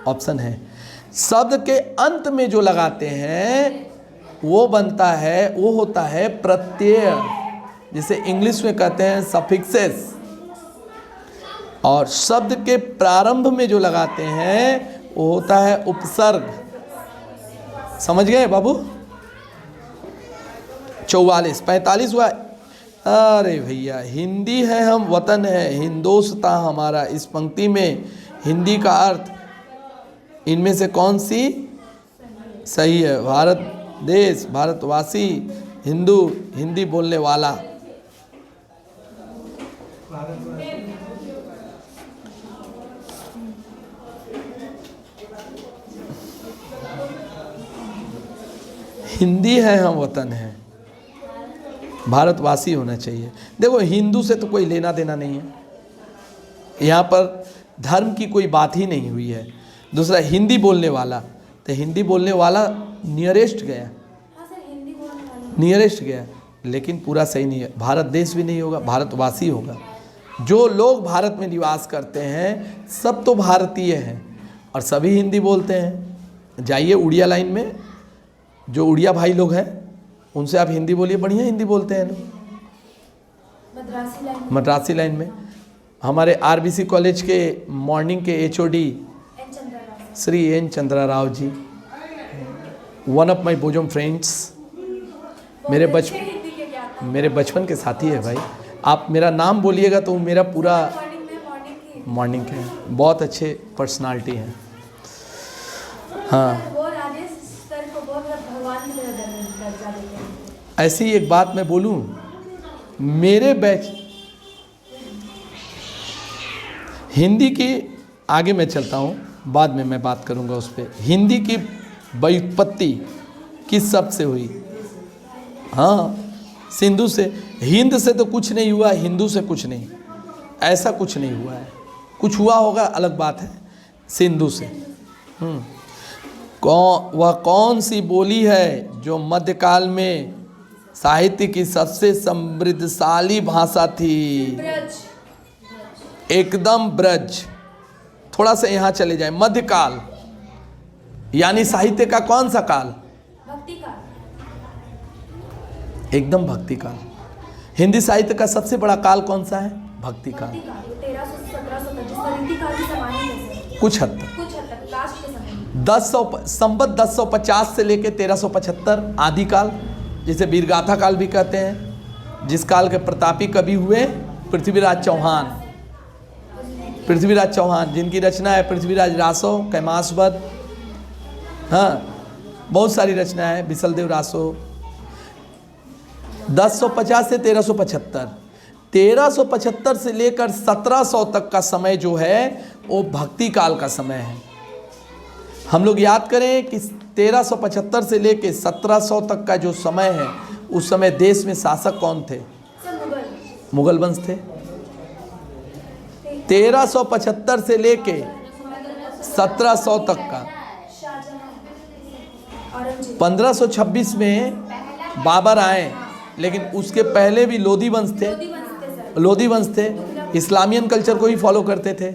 ऑप्शन है। शब्द के अंत में जो लगाते हैं वो बनता है, वो होता है प्रत्यय, जिसे इंग्लिश में कहते हैं सफिक्सेस। और शब्द के प्रारंभ में जो लगाते हैं वो होता है उपसर्ग। समझ गए बाबू? 44 45 हुआ। अरे भैया, हिंदी है हम वतन है, हिंदोस्तां हमारा। इस पंक्ति में हिंदी का अर्थ इनमें से कौन सी सही है? भारत देश, भारतवासी, हिंदू, हिंदी बोलने वाला। हिंदी है हम वतन है, भारतवासी होना चाहिए। देखो, हिंदू से तो कोई लेना देना नहीं है, यहाँ पर धर्म की कोई बात ही नहीं हुई है। दूसरा, हिंदी बोलने वाला, तो हिंदी बोलने वाला नियरेस्ट गया, हाँ सर, हिंदी बोलने वाले नियरेस्ट गया, लेकिन पूरा सही नहीं है। भारत देश भी नहीं होगा, भारतवासी होगा। जो लोग भारत में निवास करते हैं सब तो भारतीय हैं और सभी हिंदी बोलते हैं। जाइए उड़िया लाइन में, जो उड़िया भाई लोग हैं उनसे आप हिंदी बोलिए, बढ़िया हिंदी बोलते हैं लोग। मद्रासी लाइन में हमारे आरबीसी कॉलेज के मॉर्निंग के HOD Shri N Chandra Rao ji, one of my bosom friends, मेरे बचपन के साथी है भाई। आप मेरा नाम बोलिएगा तो मेरा पूरा मॉर्निंग के बहुत अच्छे पर्सनालिटी हैं। हाँ, ऐसी एक बात मैं बोलूं, मेरे बैच हिंदी की, आगे मैं चलता हूं, बाद में मैं बात करूंगा उस पर। हिंदी की व्युत्पत्ति किस शब्द से हुई? हाँ, सिंधु से। हिंद से तो कुछ नहीं हुआ, हिंदू से कुछ नहीं, ऐसा कुछ नहीं हुआ है। कुछ हुआ होगा अलग बात है, सिंधु से। वह कौन सी बोली है जो मध्यकाल में साहित्य की सबसे समृद्धशाली भाषा थी? एकदम ब्रज। थोड़ा सा यहाँ चले जाए, मध्यकाल यानी साहित्य का कौन सा काल? भक्ति काल। एकदम भक्ति काल। हिंदी साहित्य का सबसे बड़ा काल कौन सा है? भक्ति काल। कुछ हद तक संवत 1050 से लेके 1375 आदि काल, जिसे वीरगाथा काल भी कहते हैं, जिस काल के प्रतापी कवि हुए पृथ्वीराज चौहान। पृथ्वीराज चौहान जिनकी रचना है पृथ्वीराज रासो, कैमासवद, हाँ, बहुत सारी रचनाएं हैं। बिसलदेव रासो 1050 से 1375, 1375 से लेकर 1700 तक का समय जो है वो भक्ति काल का समय है। हम लोग याद करें कि 1375 से लेकर 1700 तक का जो समय है, उस समय देश में शासक कौन थे? मुगल वंश थे। 1375 से लेके 1700 तक का, 1526 में बाबर आए, लेकिन उसके पहले भी लोधी वंश थे। लोधी वंश थे, इस्लामियन कल्चर को ही फॉलो करते थे।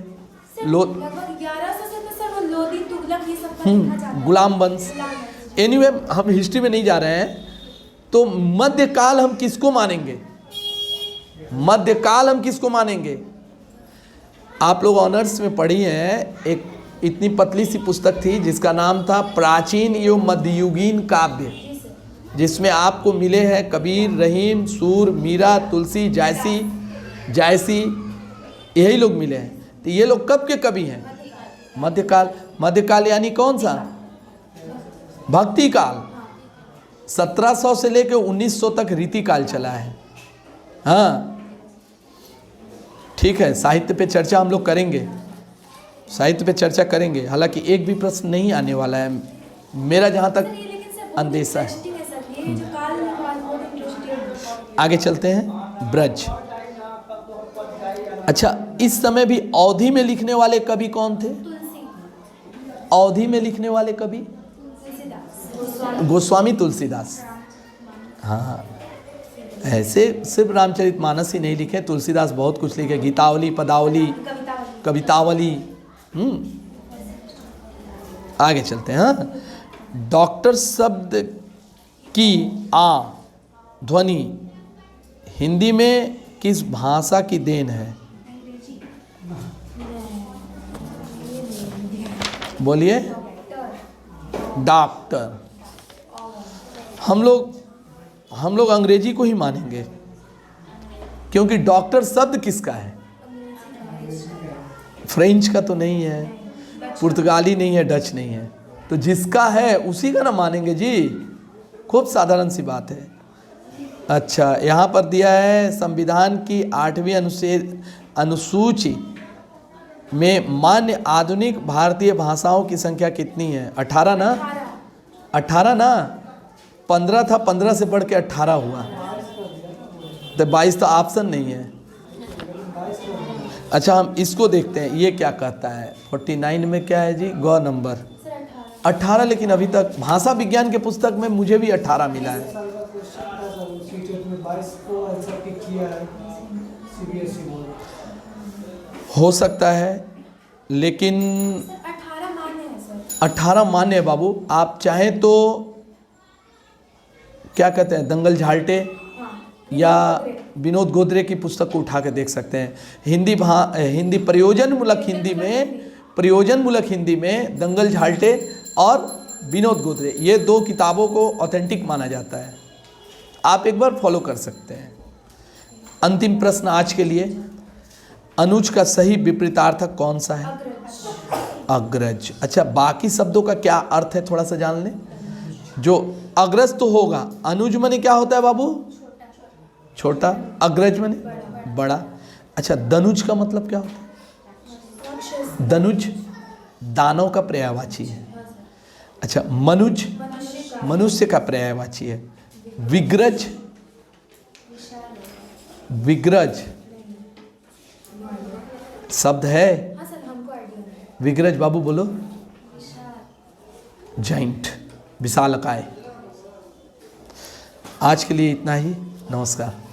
गुलाम वंश। एनीवे हम हिस्ट्री में नहीं जा रहे हैं। तो मध्यकाल हम किसको मानेंगे? मध्यकाल हम किसको मानेंगे? आप लोग ऑनर्स में पढ़ी हैं, एक इतनी पतली सी पुस्तक थी जिसका नाम था प्राचीन एवं मध्ययुगीन काव्य, जिसमें आपको मिले हैं कबीर, रहीम, सूर, मीरा, तुलसी, जायसी, यही लोग मिले हैं। तो ये लोग कब के कवि हैं? मध्यकाल। मध्यकाल यानी कौन सा? भक्ति काल। 1700 से लेकर 1900 तक रीतिकाल चला है। हाँ ठीक है, साहित्य पे चर्चा हम लोग करेंगे, साहित्य पे चर्चा करेंगे। हालांकि एक भी प्रश्न नहीं आने वाला है मेरा जहाँ तक अंदेशा है। आगे चलते हैं। ब्रज। अच्छा, इस समय भी अवधि में लिखने वाले कवि कौन थे? अवधि में लिखने वाले कवि गोस्वामी तुलसीदास। हाँ, ऐसे सिर्फ रामचरितमानस ही नहीं लिखे, तुलसीदास बहुत कुछ लिखे, गीतावली, पदावली, कवितावली। आगे चलते हैं। हाँ, डॉक्टर शब्द की आ ध्वनि हिंदी में किस भाषा की देन है? बोलिए। डॉक्टर। हम लोग अंग्रेजी को ही मानेंगे, क्योंकि डॉक्टर शब्द किसका है? फ्रेंच का तो नहीं है, पुर्तगाली नहीं है, डच नहीं है, तो जिसका है उसी का ना मानेंगे जी। खूब साधारण सी बात है। अच्छा, यहाँ पर दिया है संविधान की 8वीं अनुसूची में मान्य आधुनिक भारतीय भाषाओं की संख्या कितनी है? 18 ना? 18 ना? 15 था, 15 से बढ़ के 18 हुआ, तो 22 तो ऑप्शन नहीं है। अच्छा, हम इसको देखते हैं, ये क्या कहता है? 49 में क्या है जी? ग नंबर 18, लेकिन अभी तक भाषा विज्ञान के पुस्तक में मुझे भी 18 मिला है। हो सकता है, लेकिन 18 मान्य है बाबू। आप चाहें तो क्या कहते हैं, दंगल झाल्टे या विनोद गोदरे की पुस्तक को उठा के देख सकते हैं। हिंदी प्रयोजनमूलक हिंदी में दंगल झाल्टे और विनोद गोदरे, ये 2 किताबों को ऑथेंटिक माना जाता है। आप एक बार फॉलो कर सकते हैं। अंतिम प्रश्न आज के लिए, अनुज का सही विपरीतार्थक कौन सा है? अग्रज। अच्छा, बाकी शब्दों का क्या अर्थ है थोड़ा सा जान लें। जो अग्रज तो होगा, अनुज माने क्या होता है बाबू? छोटा। अग्रज माने बड़ा। अच्छा, दनुज का मतलब क्या होता है? दनुज दानव का पर्यायवाची है। अच्छा, मनुज मनुष्य का पर्यायवाची है। विग्रज शब्द है। विग्रज बाबू बोलो। जाइंट, विशालकाय। आज के लिए इतना ही। नमस्कार।